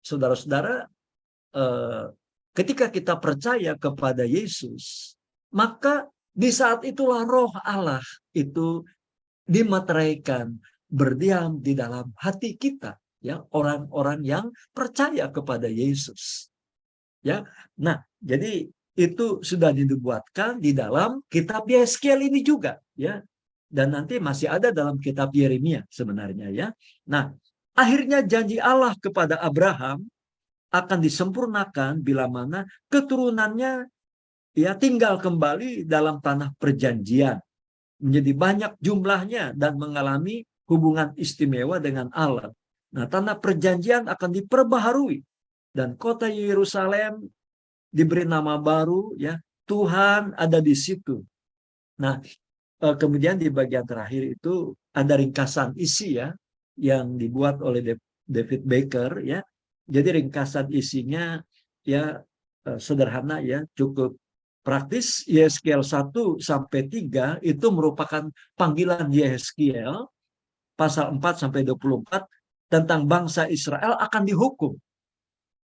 saudara-saudara, ketika kita percaya kepada Yesus, maka di saat itulah roh Allah itu dimeteraikan berdiam di dalam hati kita ya, orang-orang yang percaya kepada Yesus ya. Nah, jadi itu sudah dinubuatkan di dalam kitab Yehezkiel ini juga ya, dan nanti masih ada dalam kitab Yeremia sebenarnya ya. Nah, akhirnya janji Allah kepada Abraham akan disempurnakan bila mana keturunannya ya tinggal kembali dalam tanah perjanjian, menjadi banyak jumlahnya dan mengalami hubungan istimewa dengan Allah. Nah, tanah perjanjian akan diperbaharui dan kota Yerusalem diberi nama baru ya, Tuhan ada di situ. Nah, kemudian di bagian terakhir itu ada ringkasan isi ya yang dibuat oleh David Baker ya. Jadi ringkasan isinya ya sederhana ya, cukup praktis. Yehezkiel 1 sampai 3 itu merupakan panggilan Yehezkiel pasal 4 sampai 24 tentang bangsa Israel akan dihukum.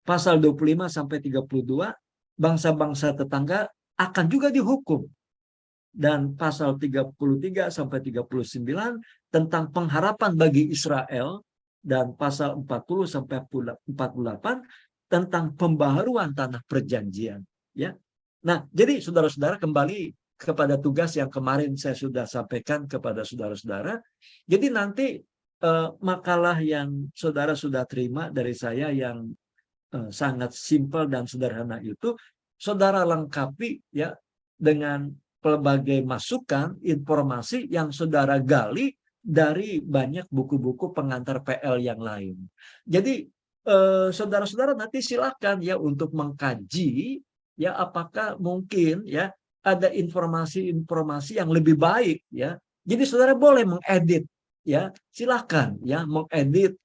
Pasal 25 sampai 32 bangsa-bangsa tetangga akan juga dihukum. Dan pasal 33 sampai 39 tentang pengharapan bagi Israel, dan pasal 40 sampai 48 tentang pembaharuan tanah perjanjian ya. Nah, jadi saudara-saudara, kembali kepada tugas yang kemarin saya sudah sampaikan kepada saudara-saudara. Jadi nanti makalah yang saudara sudah terima dari saya yang sangat simpel dan sederhana itu, saudara lengkapi ya dengan pelbagai masukan, informasi yang saudara gali dari banyak buku-buku pengantar PL yang lain. Jadi saudara-saudara nanti silakan ya untuk mengkaji ya apakah mungkin ya ada informasi-informasi yang lebih baik ya. Jadi saudara boleh mengedit ya, silakan ya mengedit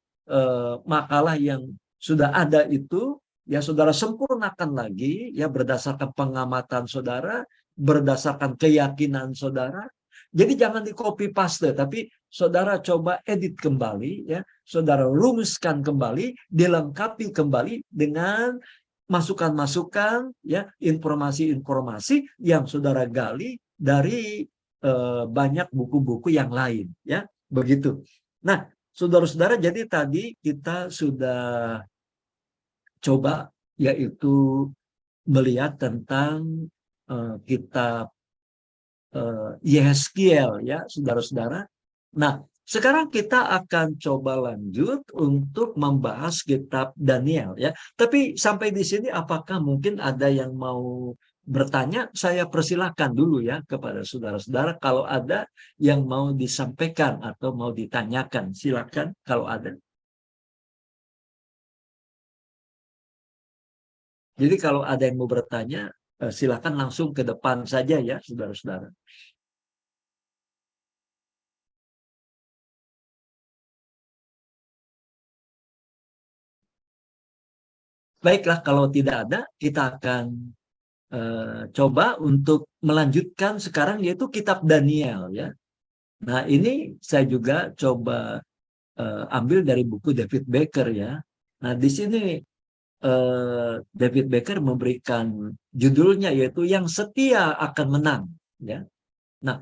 makalah yang sudah ada itu ya, saudara sempurnakan lagi ya berdasarkan pengamatan saudara, berdasarkan keyakinan saudara. Jadi jangan di copy paste, tapi saudara coba edit kembali ya, saudara rumuskan kembali, dilengkapi kembali dengan masukan-masukan ya, informasi-informasi yang saudara gali dari banyak buku-buku yang lain ya, begitu. Nah, saudara-saudara, jadi tadi kita sudah coba yaitu melihat tentang kitab Yehezkiel ya, saudara-saudara. Nah, sekarang kita akan coba lanjut untuk membahas kitab Daniel ya. Tapi sampai di sini apakah mungkin ada yang mau bertanya? Saya persilahkan dulu ya kepada saudara-saudara kalau ada yang mau disampaikan atau mau ditanyakan. Silakan kalau ada. Jadi kalau ada yang mau bertanya, silakan langsung ke depan saja ya, saudara-saudara. Baiklah, kalau tidak ada, kita akan coba untuk melanjutkan sekarang, yaitu kitab Daniel ya. Nah, ini saya juga coba ambil dari buku David Baker ya. Nah, di sini David Baker memberikan judulnya, yaitu Yang Setia Akan Menang ya. Nah,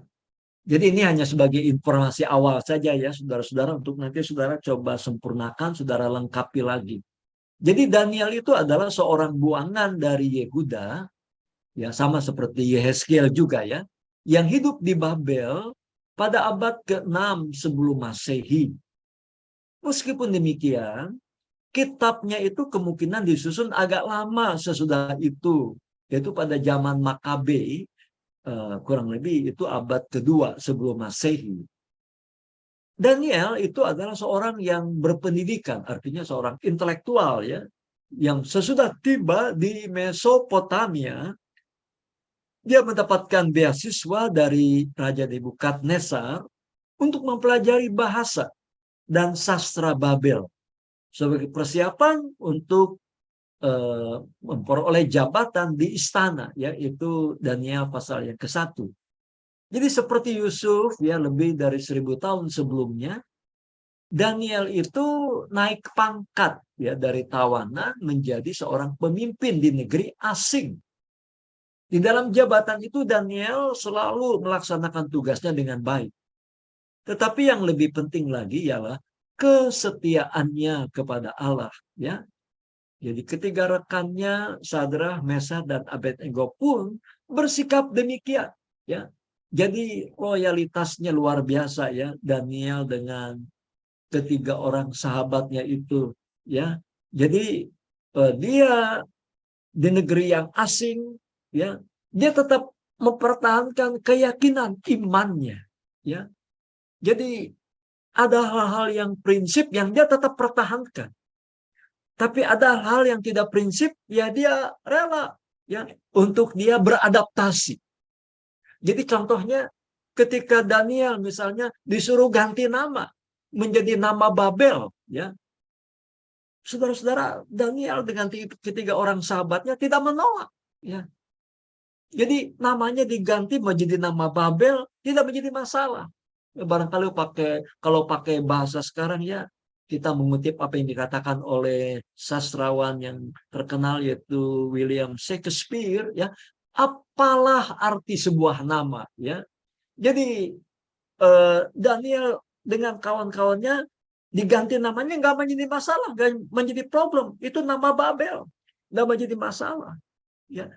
jadi ini hanya sebagai informasi awal saja ya, saudara-saudara, untuk nanti saudara coba sempurnakan, saudara lengkapi lagi. Jadi Daniel itu adalah seorang buangan dari Yehuda, ya, sama seperti Yehezkiel juga ya, yang hidup di Babel pada abad ke-6 sebelum Masehi. Meskipun demikian, kitabnya itu kemungkinan disusun agak lama sesudah itu, yaitu pada zaman Makabe, kurang lebih itu abad kedua sebelum Masehi. Daniel itu adalah seorang yang berpendidikan, artinya seorang intelektual ya, yang sesudah tiba di Mesopotamia, dia mendapatkan beasiswa dari Raja Nebukadnezar untuk mempelajari bahasa dan sastra Babel sebagai persiapan untuk memperoleh jabatan di istana, yaitu Daniel pasal yang ke-1. Jadi seperti Yusuf ya, lebih dari 1000 tahun sebelumnya, Daniel itu naik pangkat ya, dari tawanan menjadi seorang pemimpin di negeri asing. Di dalam jabatan itu Daniel selalu melaksanakan tugasnya dengan baik. Tetapi yang lebih penting lagi ialah kesetiaannya kepada Allah ya. Jadi ketiga rekannya Sadrah, Mesah, dan Abednego pun bersikap demikian ya. Jadi loyalitasnya luar biasa ya, Daniel dengan ketiga orang sahabatnya itu ya. Jadi dia di negeri yang asing ya, dia tetap mempertahankan keyakinan imannya ya. Jadi ada hal-hal yang prinsip yang dia tetap pertahankan. Tapi ada hal yang tidak prinsip, ya dia rela ya untuk dia beradaptasi. Jadi contohnya ketika Daniel misalnya disuruh ganti nama menjadi nama Babel ya. Saudara-saudara, Daniel dengan ketiga orang sahabatnya tidak menolak ya. Jadi namanya diganti menjadi nama Babel tidak menjadi masalah. Ya, barangkali kalau pakai bahasa sekarang ya, kita mengutip apa yang dikatakan oleh sastrawan yang terkenal yaitu William Shakespeare ya, apalah arti sebuah nama ya. Jadi Daniel dengan kawan-kawannya diganti namanya nggak menjadi masalah, nggak menjadi problem. Itu nama Babel, nggak menjadi masalah. Ya,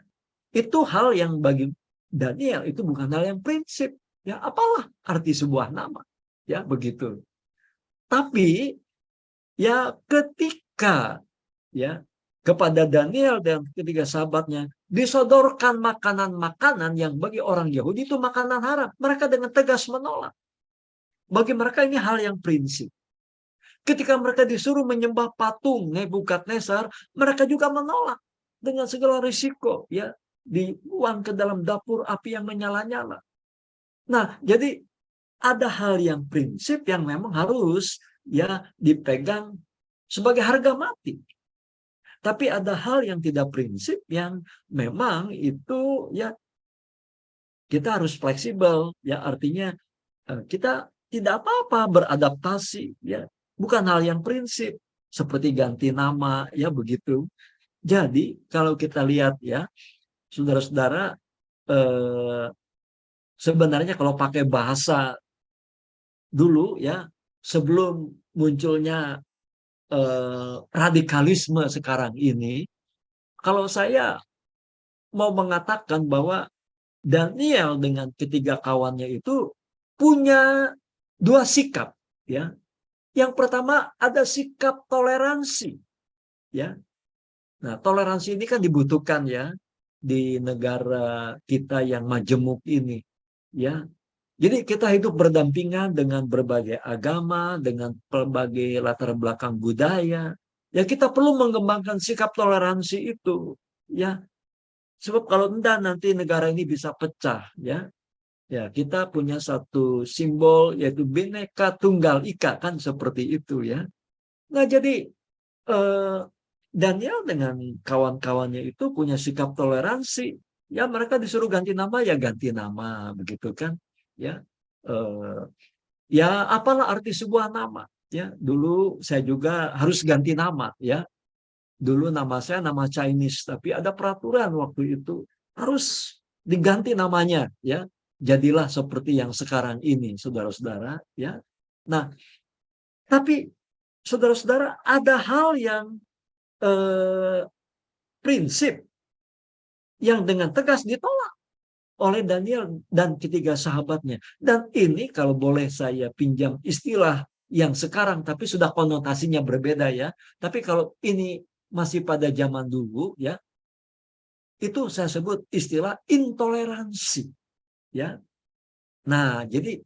itu hal yang bagi Daniel itu bukan hal yang prinsip. Ya, apalah arti sebuah nama? Ya, begitu. Tapi ya ketika ya kepada Daniel dan ketiga sahabatnya disodorkan makanan-makanan yang bagi orang Yahudi itu makanan haram, mereka dengan tegas menolak. Bagi mereka ini hal yang prinsip. Ketika mereka disuruh menyembah patung Nebukadnezar, mereka juga menolak dengan segala risiko ya, dibuang ke dalam dapur api yang menyala-nyala. Nah, jadi ada hal yang prinsip yang memang harus ya dipegang sebagai harga mati. Tapi ada hal yang tidak prinsip yang memang itu ya kita harus fleksibel ya, artinya kita tidak apa-apa beradaptasi ya, bukan hal yang prinsip seperti ganti nama ya, begitu. Jadi kalau kita lihat ya saudara-saudara, sebenarnya kalau pakai bahasa dulu ya, sebelum munculnya radikalisme sekarang ini, kalau saya mau mengatakan bahwa Daniel dengan ketiga kawannya itu punya dua sikap ya. Yang pertama ada sikap toleransi ya. Nah, toleransi ini kan dibutuhkan ya di negara kita yang majemuk ini ya. Jadi kita hidup berdampingan dengan berbagai agama, dengan berbagai latar belakang budaya. Ya, kita perlu mengembangkan sikap toleransi itu. ya. Sebab kalau enggak nanti negara ini bisa pecah, ya. Ya, kita punya satu simbol yaitu Bhinneka Tunggal Ika, kan seperti itu, ya. Nah, jadi eh, Daniel dengan kawan-kawannya itu punya sikap toleransi. Ya, mereka disuruh ganti nama, ya ganti nama, begitu kan? Ya, eh, ya apalah arti sebuah nama? Ya, dulu saya juga harus ganti nama, ya. Dulu nama saya nama Chinese, tapi ada peraturan waktu itu harus diganti namanya, ya. Jadilah seperti yang sekarang ini, saudara-saudara, ya. Nah, tapi saudara-saudara, ada hal yang prinsip yang dengan tegas ditolak oleh Daniel dan ketiga sahabatnya. Dan ini kalau boleh saya pinjam istilah yang sekarang, tapi sudah konotasinya berbeda, ya. Tapi kalau ini masih pada zaman dulu, ya, itu saya sebut istilah intoleransi, ya. Nah, jadi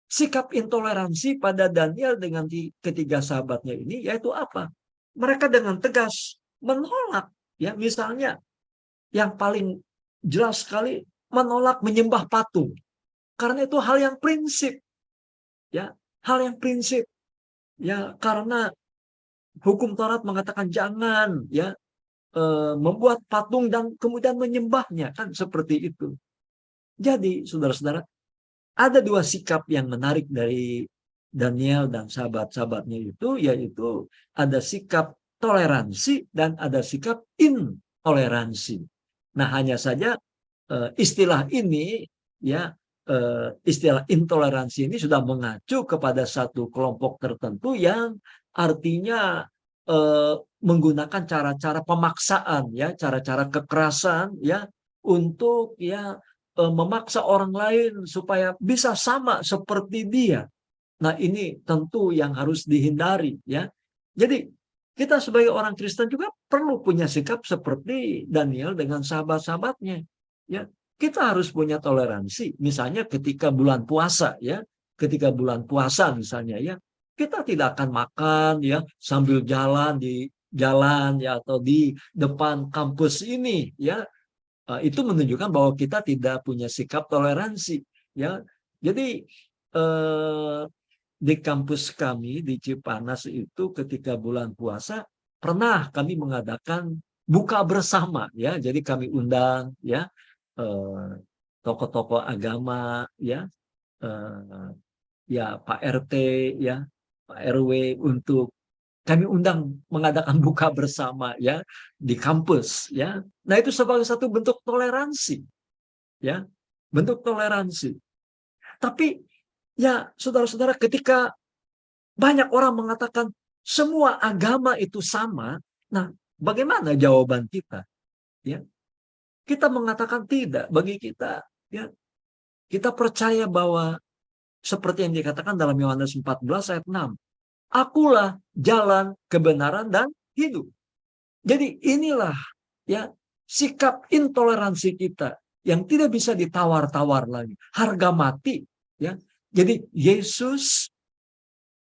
sikap intoleransi pada Daniel dengan ketiga sahabatnya ini yaitu apa? Mereka dengan tegas menolak, ya, misalnya yang paling jelas sekali menolak menyembah patung. Karena itu hal yang prinsip, ya, hal yang prinsip, ya, karena hukum Taurat mengatakan jangan, ya, membuat patung dan kemudian menyembahnya, kan seperti itu. Jadi, saudara-saudara, ada dua sikap yang menarik dari Daniel dan sahabat-sahabatnya itu, yaitu ada sikap toleransi dan ada sikap intoleransi. Nah, hanya saja istilah ini, ya, istilah intoleransi ini sudah mengacu kepada satu kelompok tertentu yang artinya menggunakan cara-cara pemaksaan, ya, cara-cara kekerasan, ya, untuk, ya, memaksa orang lain supaya bisa sama seperti dia. Nah, ini tentu yang harus dihindari, ya. Jadi kita sebagai orang Kristen juga perlu punya sikap seperti Daniel dengan sahabat-sahabatnya, ya. Kita harus punya toleransi. Misalnya ketika bulan puasa, ya. Ketika bulan puasa misalnya, ya. Kita tidak akan makan, ya, sambil jalan di jalan, ya, atau di depan kampus ini, ya. Itu menunjukkan bahwa kita tidak punya sikap toleransi, ya. Jadi di kampus kami di Cipanas itu ketika bulan puasa pernah kami mengadakan buka bersama, ya. Jadi kami undang, ya, tokoh-tokoh agama, ya, ya, Pak RT, ya, Pak RW, untuk kami undang mengadakan buka bersama, ya, di kampus, ya. Nah, itu sebagai satu bentuk toleransi, ya, bentuk toleransi. Tapi, ya, saudara-saudara, ketika banyak orang mengatakan semua agama itu sama, nah, bagaimana jawaban kita? Ya, kita mengatakan tidak. Bagi kita, ya, kita percaya bahwa seperti yang dikatakan dalam Yohanes 14 ayat 6, akulah jalan, kebenaran, dan hidup. Jadi inilah, ya, sikap intoleransi kita yang tidak bisa ditawar-tawar lagi. Harga mati, ya. Jadi Yesus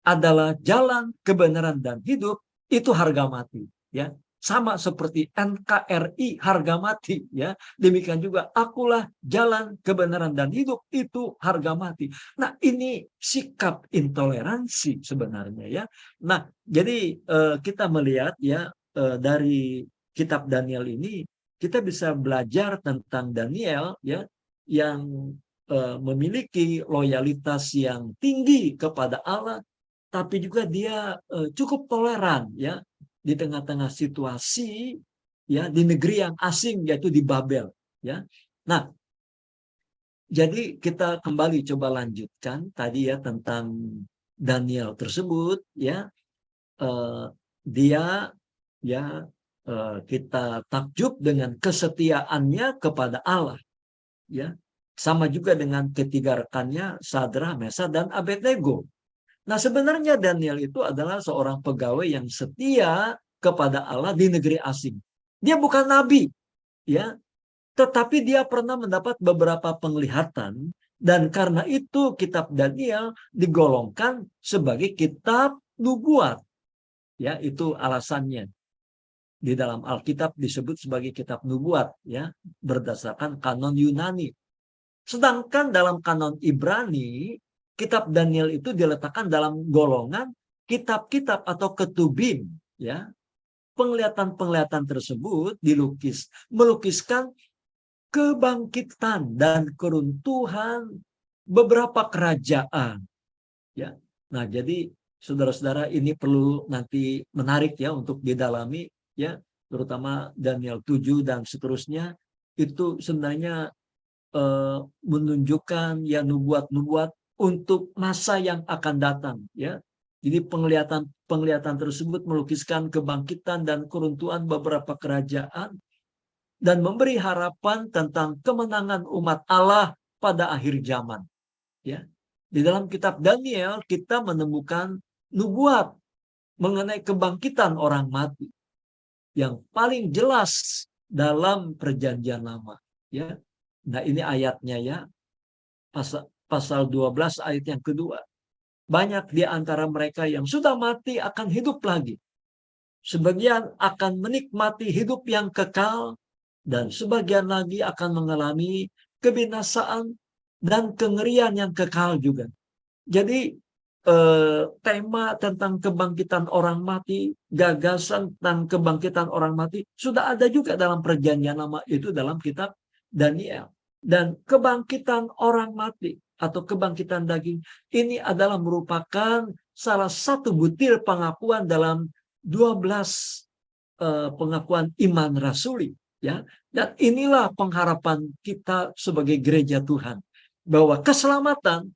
adalah jalan, kebenaran, dan hidup, itu harga mati, ya. Sama seperti NKRI harga mati, ya. Demikian juga akulah jalan, kebenaran, dan hidup, itu harga mati. Nah, ini sikap intoleransi sebenarnya, ya. Nah, jadi kita melihat, ya, dari kitab Daniel ini kita bisa belajar tentang Daniel, ya, yang memiliki loyalitas yang tinggi kepada Allah, tapi juga dia cukup toleran, ya, di tengah-tengah situasi, ya, di negeri yang asing yaitu di Babel, ya. Nah, jadi kita kembali coba lanjutkan tadi, ya, tentang Daniel tersebut, ya. Dia, ya, kita takjub dengan kesetiaannya kepada Allah, ya. Sama juga dengan ketiga rekannya Sadrak, Mesak, dan Abednego. Nah, sebenarnya Daniel itu adalah seorang pegawai yang setia kepada Allah di negeri asing. Dia bukan nabi, ya, tetapi dia pernah mendapat beberapa penglihatan, dan karena itu kitab Daniel digolongkan sebagai kitab nubuat, ya, itu alasannya. di dalam Alkitab disebut sebagai kitab nubuat, ya, berdasarkan kanon Yunani. Sedangkan dalam kanon Ibrani, kitab Daniel itu diletakkan dalam golongan kitab-kitab atau ketubim, ya. Penglihatan-penglihatan tersebut melukiskan kebangkitan dan keruntuhan beberapa kerajaan, ya. Nah, jadi saudara-saudara, ini perlu nanti menarik ya untuk didalami, ya, terutama Daniel 7 dan seterusnya. Itu sebenarnya menunjukkan ya nubuat-nubuat untuk masa yang akan datang, ya. Jadi penglihatan tersebut melukiskan kebangkitan dan keruntuhan beberapa kerajaan dan memberi harapan tentang kemenangan umat Allah pada akhir zaman, ya. Di dalam kitab Daniel kita menemukan nubuat mengenai kebangkitan orang mati yang paling jelas dalam Perjanjian Lama, ya. Nah, ini ayatnya, ya. Pasal 12 ayat yang kedua. Banyak di antara mereka yang sudah mati akan hidup lagi. Sebagian akan menikmati hidup yang kekal, dan sebagian lagi akan mengalami kebinasaan dan kengerian yang kekal juga. Jadi tema tentang kebangkitan orang mati, gagasan tentang kebangkitan orang mati sudah ada juga dalam Perjanjian Lama, itu dalam kitab Daniel. Dan kebangkitan orang mati atau kebangkitan daging ini adalah merupakan salah satu butir pengakuan dalam 12 pengakuan iman rasuli, ya. Dan inilah pengharapan kita sebagai gereja Tuhan, bahwa keselamatan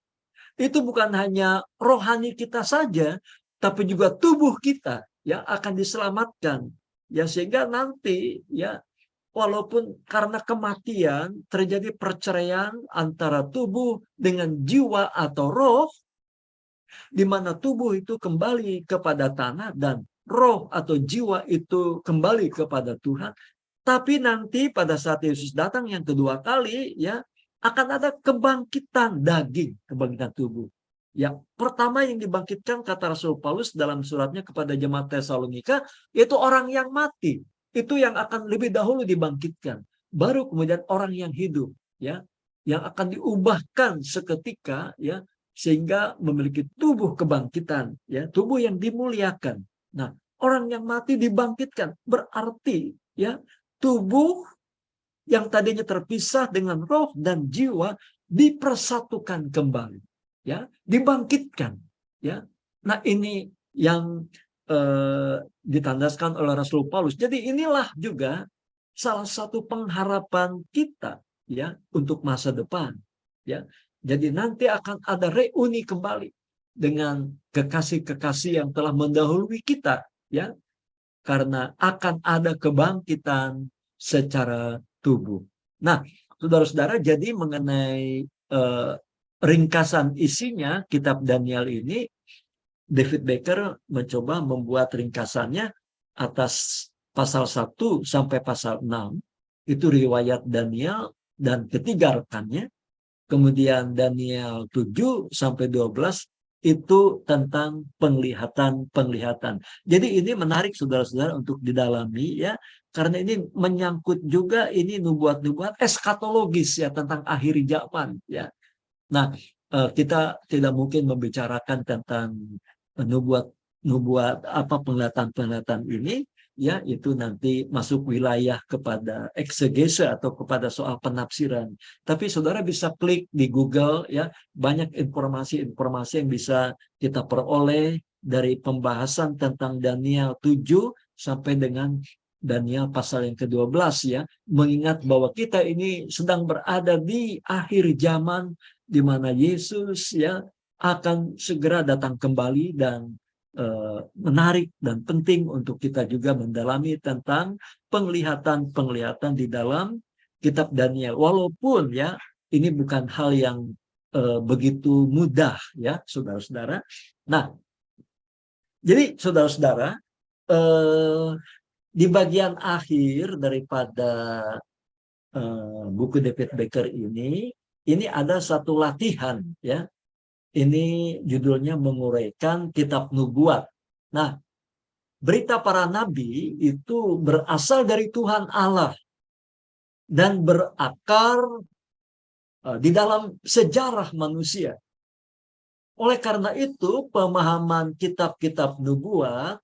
itu bukan hanya rohani kita saja, tapi juga tubuh kita, ya, akan diselamatkan, ya, sehingga nanti, ya, walaupun karena kematian terjadi perceraian antara tubuh dengan jiwa atau roh, di mana tubuh itu kembali kepada tanah dan roh atau jiwa itu kembali kepada Tuhan. Tapi nanti pada saat Yesus datang yang kedua kali, ya, akan ada kebangkitan daging, kebangkitan tubuh. Yang pertama yang dibangkitkan, kata Rasul Paulus dalam suratnya kepada jemaat Tesalonika, yaitu orang yang mati. Itu yang akan lebih dahulu dibangkitkan. Baru kemudian orang yang hidup, ya, yang akan diubahkan seketika, ya, sehingga memiliki tubuh kebangkitan, ya, tubuh yang dimuliakan. Nah, orang yang mati dibangkitkan, berarti, ya, tubuh yang tadinya terpisah dengan roh dan jiwa dipersatukan kembali, ya, dibangkitkan, ya. Nah, ini yang ditandaskan oleh Rasul Paulus. Jadi inilah juga salah satu pengharapan kita, ya, untuk masa depan, ya. Jadi nanti akan ada reuni kembali dengan kekasih-kekasih yang telah mendahului kita, ya, karena akan ada kebangkitan secara tubuh. Nah, saudara-saudara, jadi mengenai ringkasan isinya kitab Daniel ini, David Baker mencoba membuat ringkasannya atas pasal 1 sampai pasal 6. Itu riwayat Daniel dan ketiga rekannya. Kemudian Daniel 7 sampai 12 itu tentang penglihatan-penglihatan. Jadi ini menarik saudara-saudara untuk didalami, ya, karena ini menyangkut juga ini nubuat-nubuat eskatologis, ya, tentang akhir zaman, ya. Nah, kita tidak mungkin membicarakan tentang nubuat apa penglihatan-penglihatan ini, ya, itu nanti masuk wilayah kepada eksegese atau kepada soal penafsiran. Tapi saudara bisa klik di Google, ya, banyak informasi-informasi yang bisa kita peroleh dari pembahasan tentang Daniel 7 sampai dengan Daniel pasal yang ke-12, ya, mengingat bahwa kita ini sedang berada di akhir zaman di mana Yesus, ya, akan segera datang kembali, dan menarik dan penting untuk kita juga mendalami tentang penglihatan-penglihatan di dalam kitab Daniel. Walaupun, ya, ini bukan hal yang begitu mudah, ya, saudara-saudara. Nah, jadi saudara-saudara, di bagian akhir daripada buku David Baker ini ada satu latihan, ya. Ini judulnya menguraikan kitab nubuat. Nah, berita para nabi itu berasal dari Tuhan Allah dan berakar di dalam sejarah manusia. Oleh karena itu, pemahaman kitab-kitab nubuat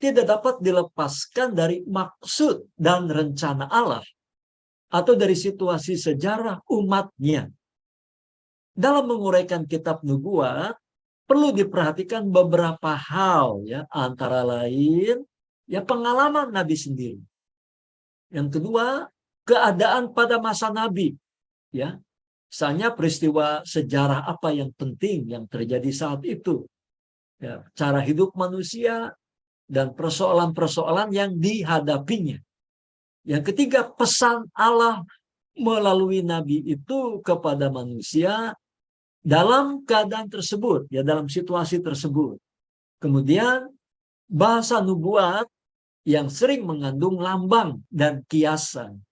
tidak dapat dilepaskan dari maksud dan rencana Allah atau dari situasi sejarah umatnya. Dalam menguraikan kitab nubuat, perlu diperhatikan beberapa hal, ya, antara lain ya pengalaman Nabi sendiri. Yang kedua, keadaan pada masa Nabi, ya. Misalnya peristiwa sejarah apa yang penting yang terjadi saat itu. Ya, cara hidup manusia dan persoalan-persoalan yang dihadapinya. Yang ketiga, pesan Allah melalui nabi itu kepada manusia dalam keadaan tersebut, ya, dalam situasi tersebut. Kemudian bahasa nubuat yang sering mengandung lambang dan kiasan,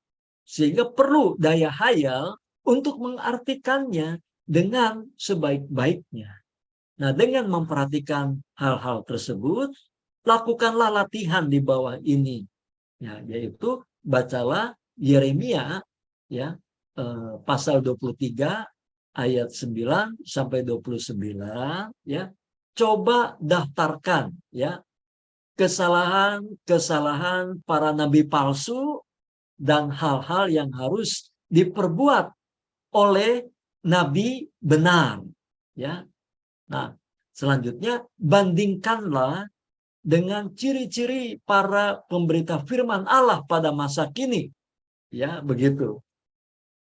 sehingga perlu daya hayal untuk mengartikannya dengan sebaik-baiknya. Nah, dengan memperhatikan hal-hal tersebut, lakukanlah latihan di bawah ini, ya, yaitu bacalah Yeremia, ya, pasal 23 ayat 9 sampai 29, ya. Coba daftarkan, ya, kesalahan-kesalahan para nabi palsu dan hal-hal yang harus diperbuat oleh nabi benar, ya. Nah, selanjutnya bandingkanlah dengan ciri-ciri para pemberita firman Allah pada masa kini, ya, begitu.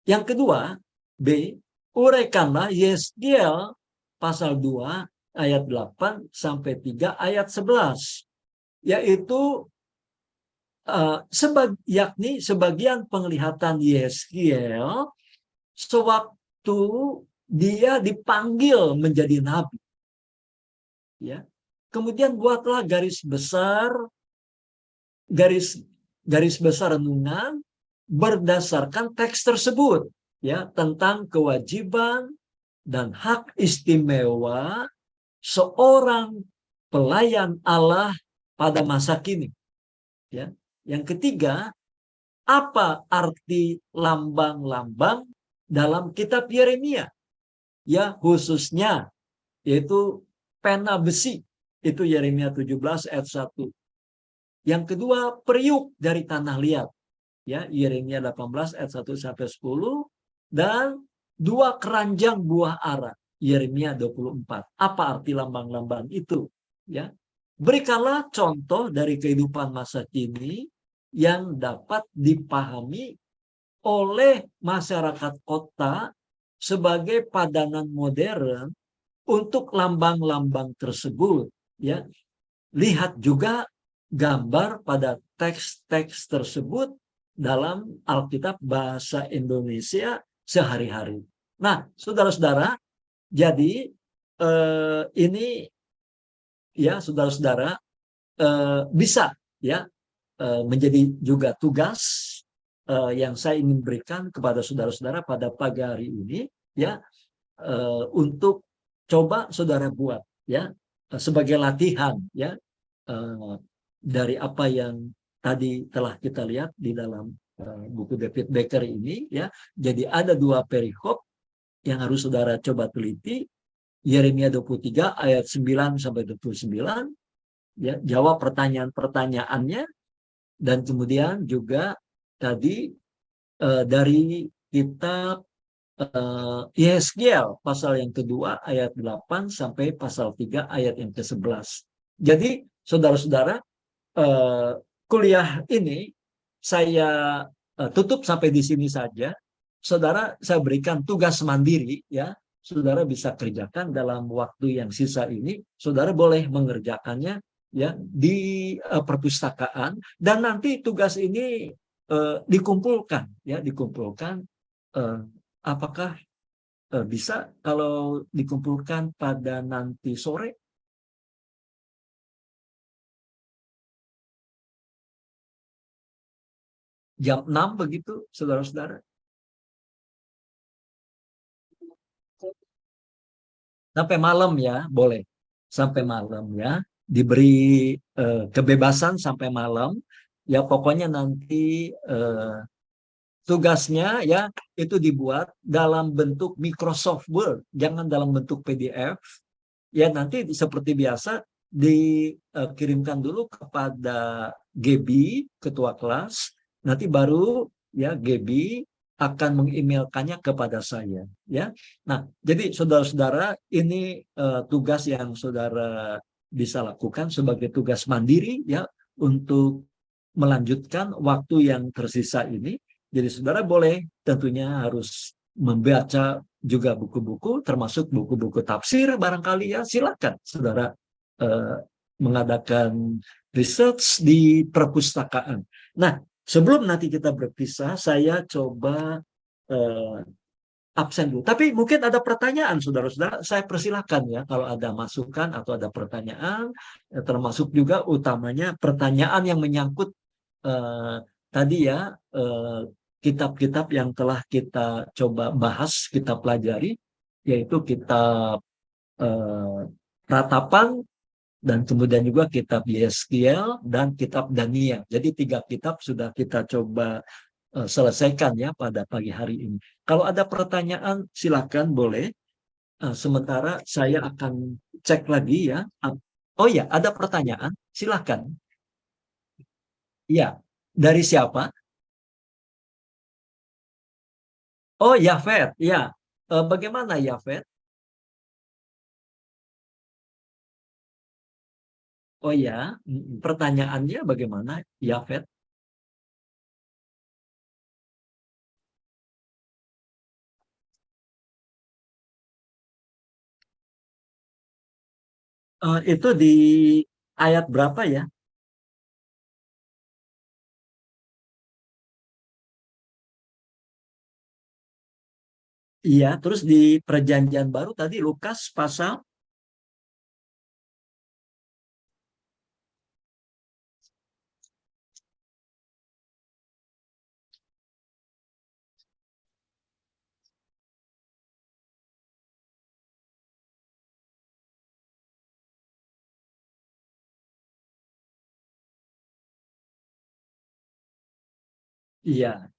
Yang kedua, B, uraikanlah Yesdiel pasal 2 ayat 8 sampai 3 ayat 11, yaitu yakni sebagian penglihatan Yeskiel sewaktu dia dipanggil menjadi nabi, ya. Kemudian buatlah garis besar renungan berdasarkan teks tersebut, ya, tentang kewajiban dan hak istimewa seorang pelayan Allah pada masa kini, ya. Yang ketiga, apa arti lambang-lambang dalam kitab Yeremia, ya, khususnya yaitu pena besi, itu Yeremia 17 ayat 1. Yang kedua, periuk dari tanah liat, ya, Yeremia 18 ayat 1 sampai 10, dan dua keranjang buah ara, Yeremia 24. Apa arti lambang-lambang itu, ya? Berikanlah contoh dari kehidupan masa kini yang dapat dipahami oleh masyarakat kota sebagai padanan modern untuk lambang-lambang tersebut, ya. Lihat juga gambar pada teks-teks tersebut dalam Alkitab bahasa Indonesia sehari-hari. Nah, saudara-saudara, jadi ini, ya, saudara-saudara, bisa, ya, menjadi juga tugas yang saya ingin berikan kepada saudara-saudara pada pagi hari ini, ya, untuk coba saudara buat, ya, sebagai latihan, ya, dari apa yang tadi telah kita lihat di dalam buku David Baker ini, ya. Jadi ada dua perikop yang harus saudara coba teliti. Yeremia 23 ayat 9 sampai 29, ya, jawab pertanyaan-pertanyaannya, dan kemudian juga tadi dari kitab Yeskiel pasal yang kedua ayat 8 sampai pasal 3 ayat yang ke-11. Jadi saudara-saudara, kuliah ini saya tutup sampai di sini saja. Saudara, saya berikan tugas mandiri, ya. Saudara bisa kerjakan dalam waktu yang sisa ini. Saudara boleh mengerjakannya, ya, di perpustakaan, dan nanti tugas ini dikumpulkan, ya, dikumpulkan. Apakah bisa kalau dikumpulkan pada nanti sore? Jam 6 begitu, saudara-saudara? Sampai malam, ya, boleh. Sampai malam, ya. diberi kebebasan sampai malam. Ya pokoknya nanti tugasnya ya itu dibuat dalam bentuk Microsoft Word, jangan dalam bentuk PDF. Ya nanti seperti biasa dikirimkan dulu kepada Gebi, ketua kelas. Nanti baru ya Gebi akan mengemailkannya kepada saya. Ya, nah jadi saudara-saudara ini tugas yang saudara bisa lakukan sebagai tugas mandiri ya untuk melanjutkan waktu yang tersisa ini. Jadi saudara boleh tentunya harus membaca juga buku-buku, termasuk buku-buku tafsir barangkali ya. Silakan saudara eh, mengadakan research di perpustakaan. Nah, sebelum nanti kita berpisah, saya coba eh, absen dulu. Tapi mungkin ada pertanyaan, saudara-saudara. Saya persilahkan ya kalau ada masukan atau ada pertanyaan, termasuk juga utamanya pertanyaan yang menyangkut eh, tadi ya kitab-kitab yang telah kita coba bahas, kita pelajari, yaitu kitab Ratapan dan kemudian juga kitab Yeskiel dan kitab Daniel. Jadi 3 kitab sudah kita coba selesaikan ya pada pagi hari ini. Kalau ada pertanyaan silakan boleh. Sementara saya akan cek lagi ya. Oh ya, ada pertanyaan. Silakan. Iya, dari siapa? Oh, Yafet. Ya. Bagaimana Yafet? Oh ya, pertanyaannya bagaimana Yafet? Itu di ayat berapa ya? Iya, terus di Perjanjian Baru tadi Lukas pasal. Iya,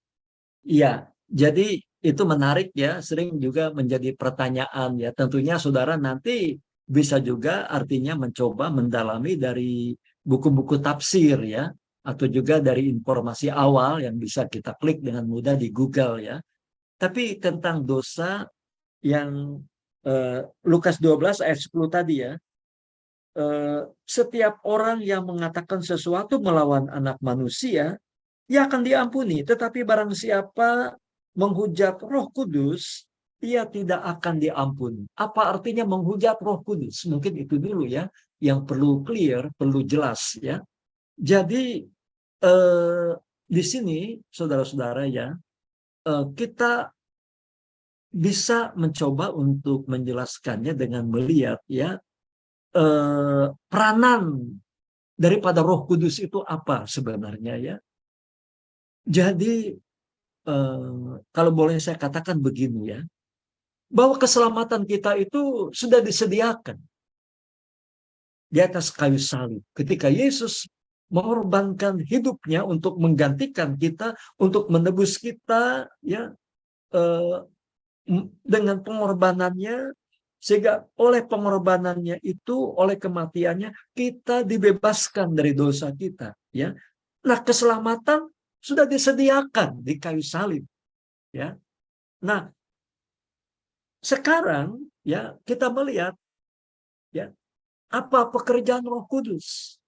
iya. Jadi itu menarik ya, sering juga menjadi pertanyaan ya. Tentunya saudara nanti bisa juga artinya mencoba mendalami dari buku-buku tafsir ya, atau juga dari informasi awal yang bisa kita klik dengan mudah di Google ya. Tapi tentang dosa yang eh, Lukas 12 ayat 10 tadi ya, setiap orang yang mengatakan sesuatu melawan anak manusia, ia akan diampuni. Tetapi barang siapa menghujat Roh Kudus, ia tidak akan diampuni. Apa artinya menghujat Roh Kudus? Mungkin itu dulu ya, yang perlu clear, perlu jelas ya. Jadi di sini, saudara-saudara ya, kita bisa mencoba untuk menjelaskannya dengan melihat ya peranan daripada Roh Kudus itu apa sebenarnya ya. Jadi kalau boleh saya katakan begini ya, bahwa keselamatan kita itu sudah disediakan di atas kayu salib. Ketika Yesus mengorbankan hidupnya untuk menggantikan kita, untuk menebus kita ya eh, dengan pengorbanannya, sehingga oleh pengorbanannya itu, oleh kematiannya, kita dibebaskan dari dosa kita ya. Nah, keselamatan sudah disediakan di kayu salib ya. Nah, sekarang ya kita melihat ya apa pekerjaan Roh Kudus.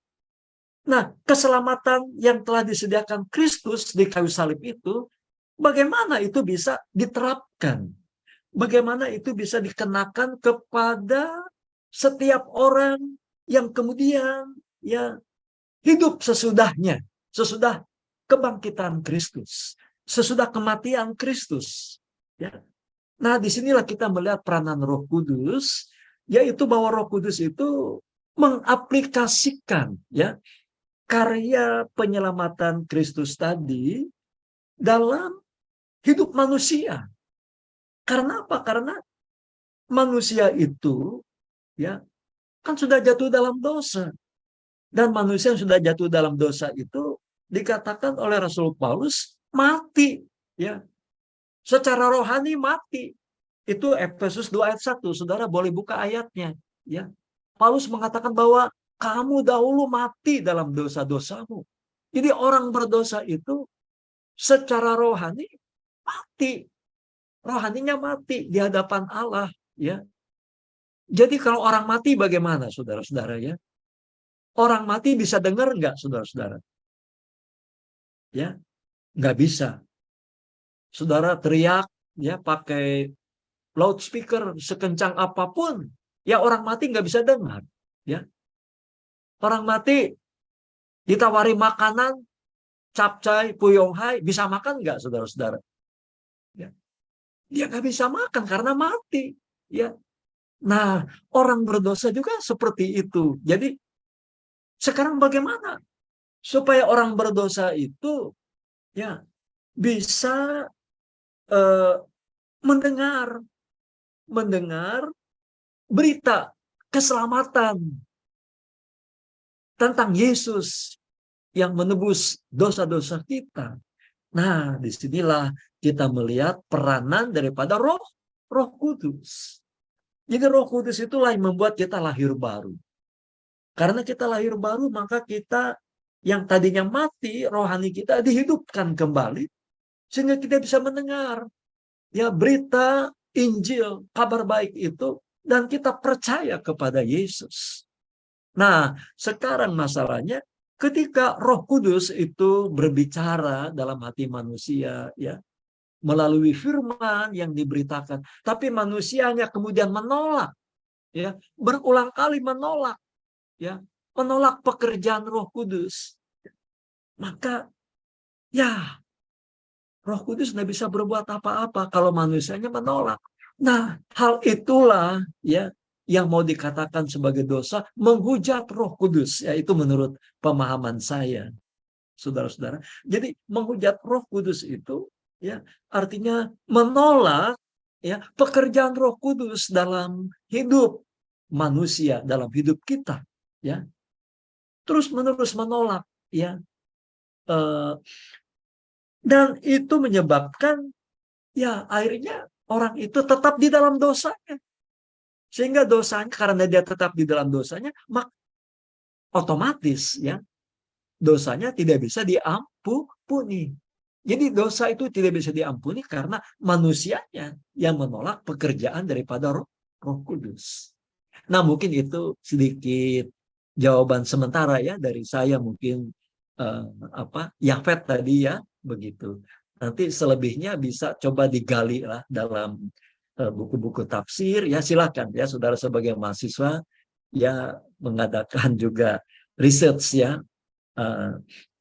Nah, keselamatan yang telah disediakan Kristus di kayu salib itu, bagaimana itu bisa diterapkan? Bagaimana itu bisa dikenakan kepada setiap orang yang kemudian ya hidup sesudahnya, sesudah kebangkitan Kristus, sesudah kematian Kristus. Ya. Nah, disinilah kita melihat peranan Roh Kudus, yaitu bahwa Roh Kudus itu mengaplikasikan ya karya penyelamatan Kristus tadi dalam hidup manusia. Karena apa? Karena manusia itu ya kan sudah jatuh dalam dosa. Dan manusia yang sudah jatuh dalam dosa itu dikatakan oleh Rasul Paulus mati, ya. Secara rohani mati. Itu Efesus 2 ayat 1. Saudara boleh buka ayatnya, ya. Paulus mengatakan bahwa kamu dahulu mati dalam dosa-dosamu. Jadi orang berdosa itu secara rohani mati. Rohaninya mati di hadapan Allah, ya. Jadi kalau orang mati bagaimana, saudara-saudara, ya? Orang mati bisa dengar nggak, saudara-saudara? Ya, nggak bisa. Saudara teriak, ya, pakai loudspeaker sekencang apapun, ya orang mati nggak bisa dengar, ya. Orang mati ditawari makanan, capcay, puyonghai, bisa makan nggak, saudara-saudara? Ya. Dia nggak bisa makan karena mati, ya. Nah, orang berdosa juga seperti itu. Jadi sekarang bagaimana supaya orang berdosa itu, ya, bisa eh, mendengar mendengar berita keselamatan tentang Yesus yang menebus dosa-dosa kita. Nah, disinilah kita melihat peranan daripada Roh Kudus. Jadi Roh Kudus itulah yang membuat kita lahir baru. Karena kita lahir baru, maka kita yang tadinya mati, rohani kita dihidupkan kembali, sehingga kita bisa mendengar, ya, berita Injil, kabar baik itu, dan kita percaya kepada Yesus. Nah, sekarang masalahnya ketika Roh Kudus itu berbicara dalam hati manusia, ya, melalui firman yang diberitakan, tapi manusianya kemudian menolak, ya, berulang kali menolak, ya, menolak pekerjaan Roh Kudus. Maka, ya, Roh Kudus tidak bisa berbuat apa-apa kalau manusianya menolak. Nah, hal itulah, ya, yang mau dikatakan sebagai dosa menghujat Roh Kudus, ya, itu menurut pemahaman saya, saudara-saudara. Jadi menghujat Roh Kudus itu, ya, artinya menolak, ya, pekerjaan Roh Kudus dalam hidup manusia, dalam hidup kita, ya. Terus menerus menolak, ya. Dan itu menyebabkan, ya, akhirnya orang itu tetap di dalam dosanya. Sehingga dosanya, karena dia tetap di dalam dosanya, maka otomatis, ya, dosanya tidak bisa diampuni. Jadi dosa itu tidak bisa diampuni karena manusianya yang menolak pekerjaan daripada Roh Kudus. Nah, mungkin itu sedikit jawaban sementara, ya, dari saya, mungkin Yafet tadi, ya, begitu. Nanti selebihnya bisa coba digali lah dalam buku-buku tafsir, ya, silakan, ya, saudara sebagai mahasiswa, ya, mengadakan juga research, ya.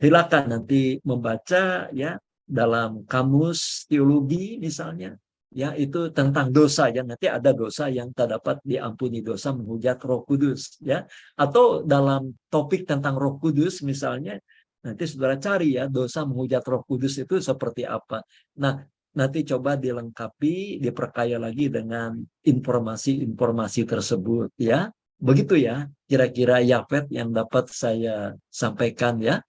Silakan nanti membaca, ya, dalam kamus teologi misalnya, ya, itu tentang dosa, ya, nanti ada dosa yang tak dapat diampuni, dosa menghujat Roh Kudus, ya, atau dalam topik tentang Roh Kudus misalnya, nanti saudara cari, ya, dosa menghujat Roh Kudus itu seperti apa. Nah, nanti coba dilengkapi, diperkaya lagi dengan informasi-informasi tersebut, ya. Begitu, ya, kira-kira Yafet yang dapat saya sampaikan, ya.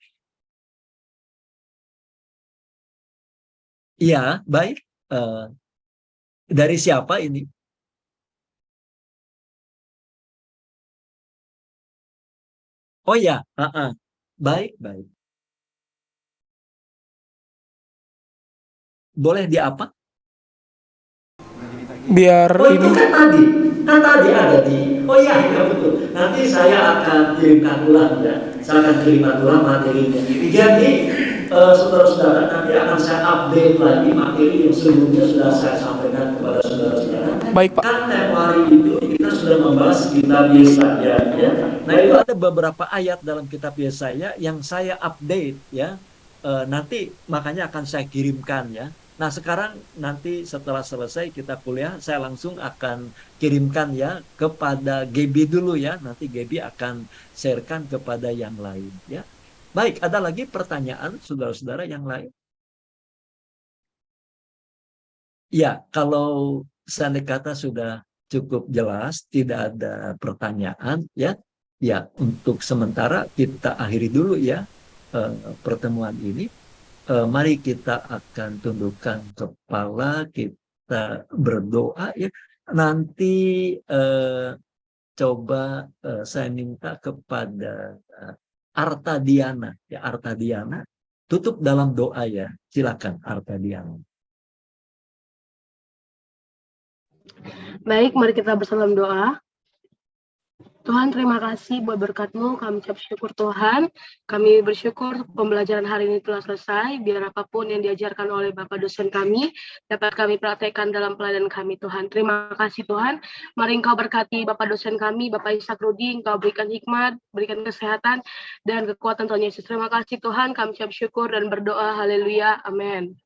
Iya, baik. Eh, dari siapa ini? Oh ya, baik, baik. Boleh di apa? Biar Oh, itu ini kan tadi ada di. Oh iya, iya, betul. Nanti saya akan kirimkan ulang, ya. Saya akan kirimkan ulang materinya. Jadi saudara-saudara, nanti akan saya update lagi materi yang sebelumnya sudah saya sampaikan kepada saudara-saudara. baik Pak. Kan tempo hari itu kita sudah membahas kitab Yesaya, ya. Nah, itu ada beberapa ayat dalam kitab Yesaya yang saya update, ya. Nanti makanya akan saya kirimkan, ya. Nah, sekarang nanti setelah selesai kita kuliah, saya langsung akan kirimkan, ya, kepada Gaby dulu, ya. Nanti Gaby akan sharekan kepada yang lain, ya. Baik, ada lagi pertanyaan saudara-saudara yang lain? Ya, kalau saya kata sudah cukup jelas, tidak ada pertanyaan, ya. Ya, untuk sementara kita akhiri dulu ya pertemuan ini. Mari kita akan tundukkan kepala, kita berdoa ya. Nanti coba saya minta kepada Arta Diana, ya Arta Diana, tutup dalam doa ya. Silakan Arta Diana. Baik, mari kita bersama doa. Tuhan, terima kasih buat berkat-Mu. Kami ucap syukur Tuhan. Kami bersyukur pembelajaran hari ini telah selesai. Biar apapun yang diajarkan oleh Bapak dosen kami, dapat kami praktekkan dalam pelayanan kami Tuhan. Terima kasih Tuhan. Mari Engkau berkati Bapak dosen kami, Bapak Ishak Rudi. Engkau berikan hikmat, berikan kesehatan, dan kekuatan Tuhan Yesus. Terima kasih Tuhan. Kami ucap syukur dan berdoa. Haleluya. Amin.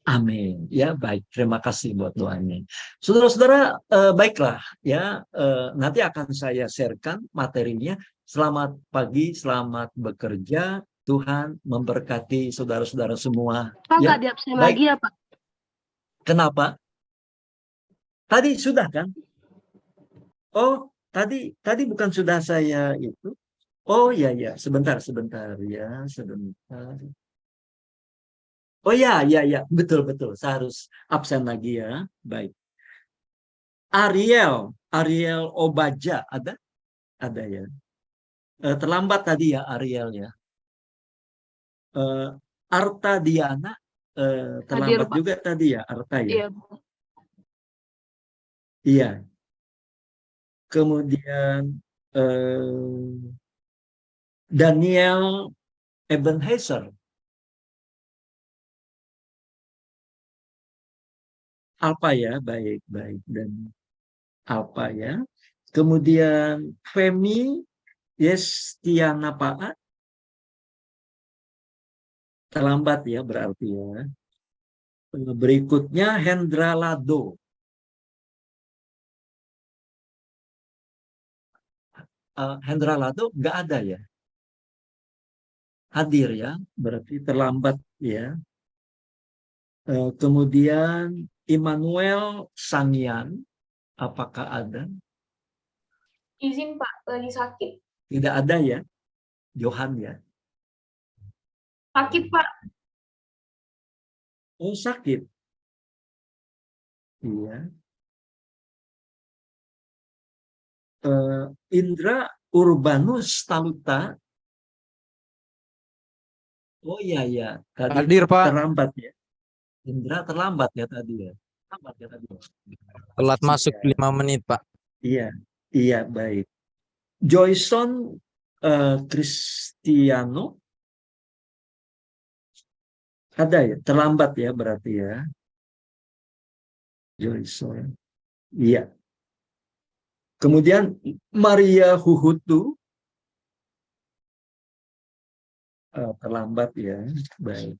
Amin. Ya, baik. Terima kasih buat doanya. Saudara-saudara, baiklah ya. Nanti akan saya sharekan materinya. Selamat pagi, selamat bekerja. Tuhan memberkati saudara-saudara semua. Pak, Ya, nggak diabsen baik. lagi ya Pak? Kenapa? Tadi sudah kan? Oh, tadi bukan sudah saya itu. Oh ya ya, sebentar ya, sebentar. Oh ya ya ya, betul betul. Saya harus absen lagi ya. Baik. Ariel Obaja ada ya. Terlambat tadi ya Ariel ya. Arta Diana Hadir terlambat Pak. juga tadi ya Arta ya. Iya. Iya. Kemudian Daniel Ebenhazer. Apa ya? Baik baik dan apa ya? Kemudian Femi Yestiana Paat terlambat ya berarti ya. Berikutnya Hendra Lado. Hendra Lado nggak ada ya. Hadir ya, berarti terlambat ya. Kemudian Immanuel Sangian, apakah ada? Izin Pak, lagi sakit. Tidak ada ya. Johan ya. Sakit Pak. Oh sakit. Iya. Indra Urbanus Taluta. Oh iya ya, tadi Hadir, Pak. terlambat ya. Indra terlambat ya tadi ya. Terlambat ya tadi. Telat masuk Iya. 5 menit, Pak. Iya, iya baik. Joyson Cristiano ada ya, terlambat ya berarti ya. Joyson, iya. Kemudian Maria Huhutu terlambat ya, baik.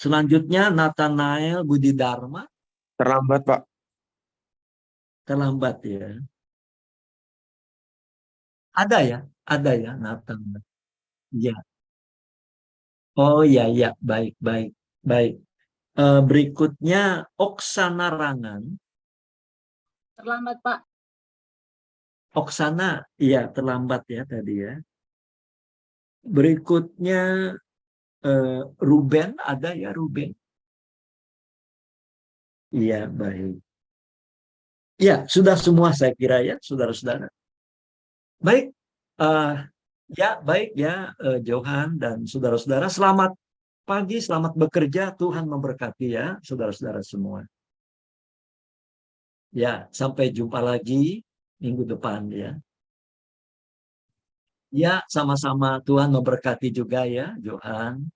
Selanjutnya Nathanael Budi Dharma Terlambat, Pak. terlambat ya. Ada ya Nathan. Ya. Oh ya ya, baik baik baik. Berikutnya Oksana Rangan. Terlambat Pak. Oksana, iya terlambat ya tadi ya. Berikutnya Ruben, ada ya Ruben? Iya, baik. Ya, sudah semua saya kira ya, saudara-saudara. Baik, ya baik ya Johan dan saudara-saudara. Selamat pagi, selamat bekerja. Tuhan memberkati ya, saudara-saudara semua. Ya, sampai jumpa lagi minggu depan ya. Ya, sama-sama Tuhan memberkati juga ya, Johan.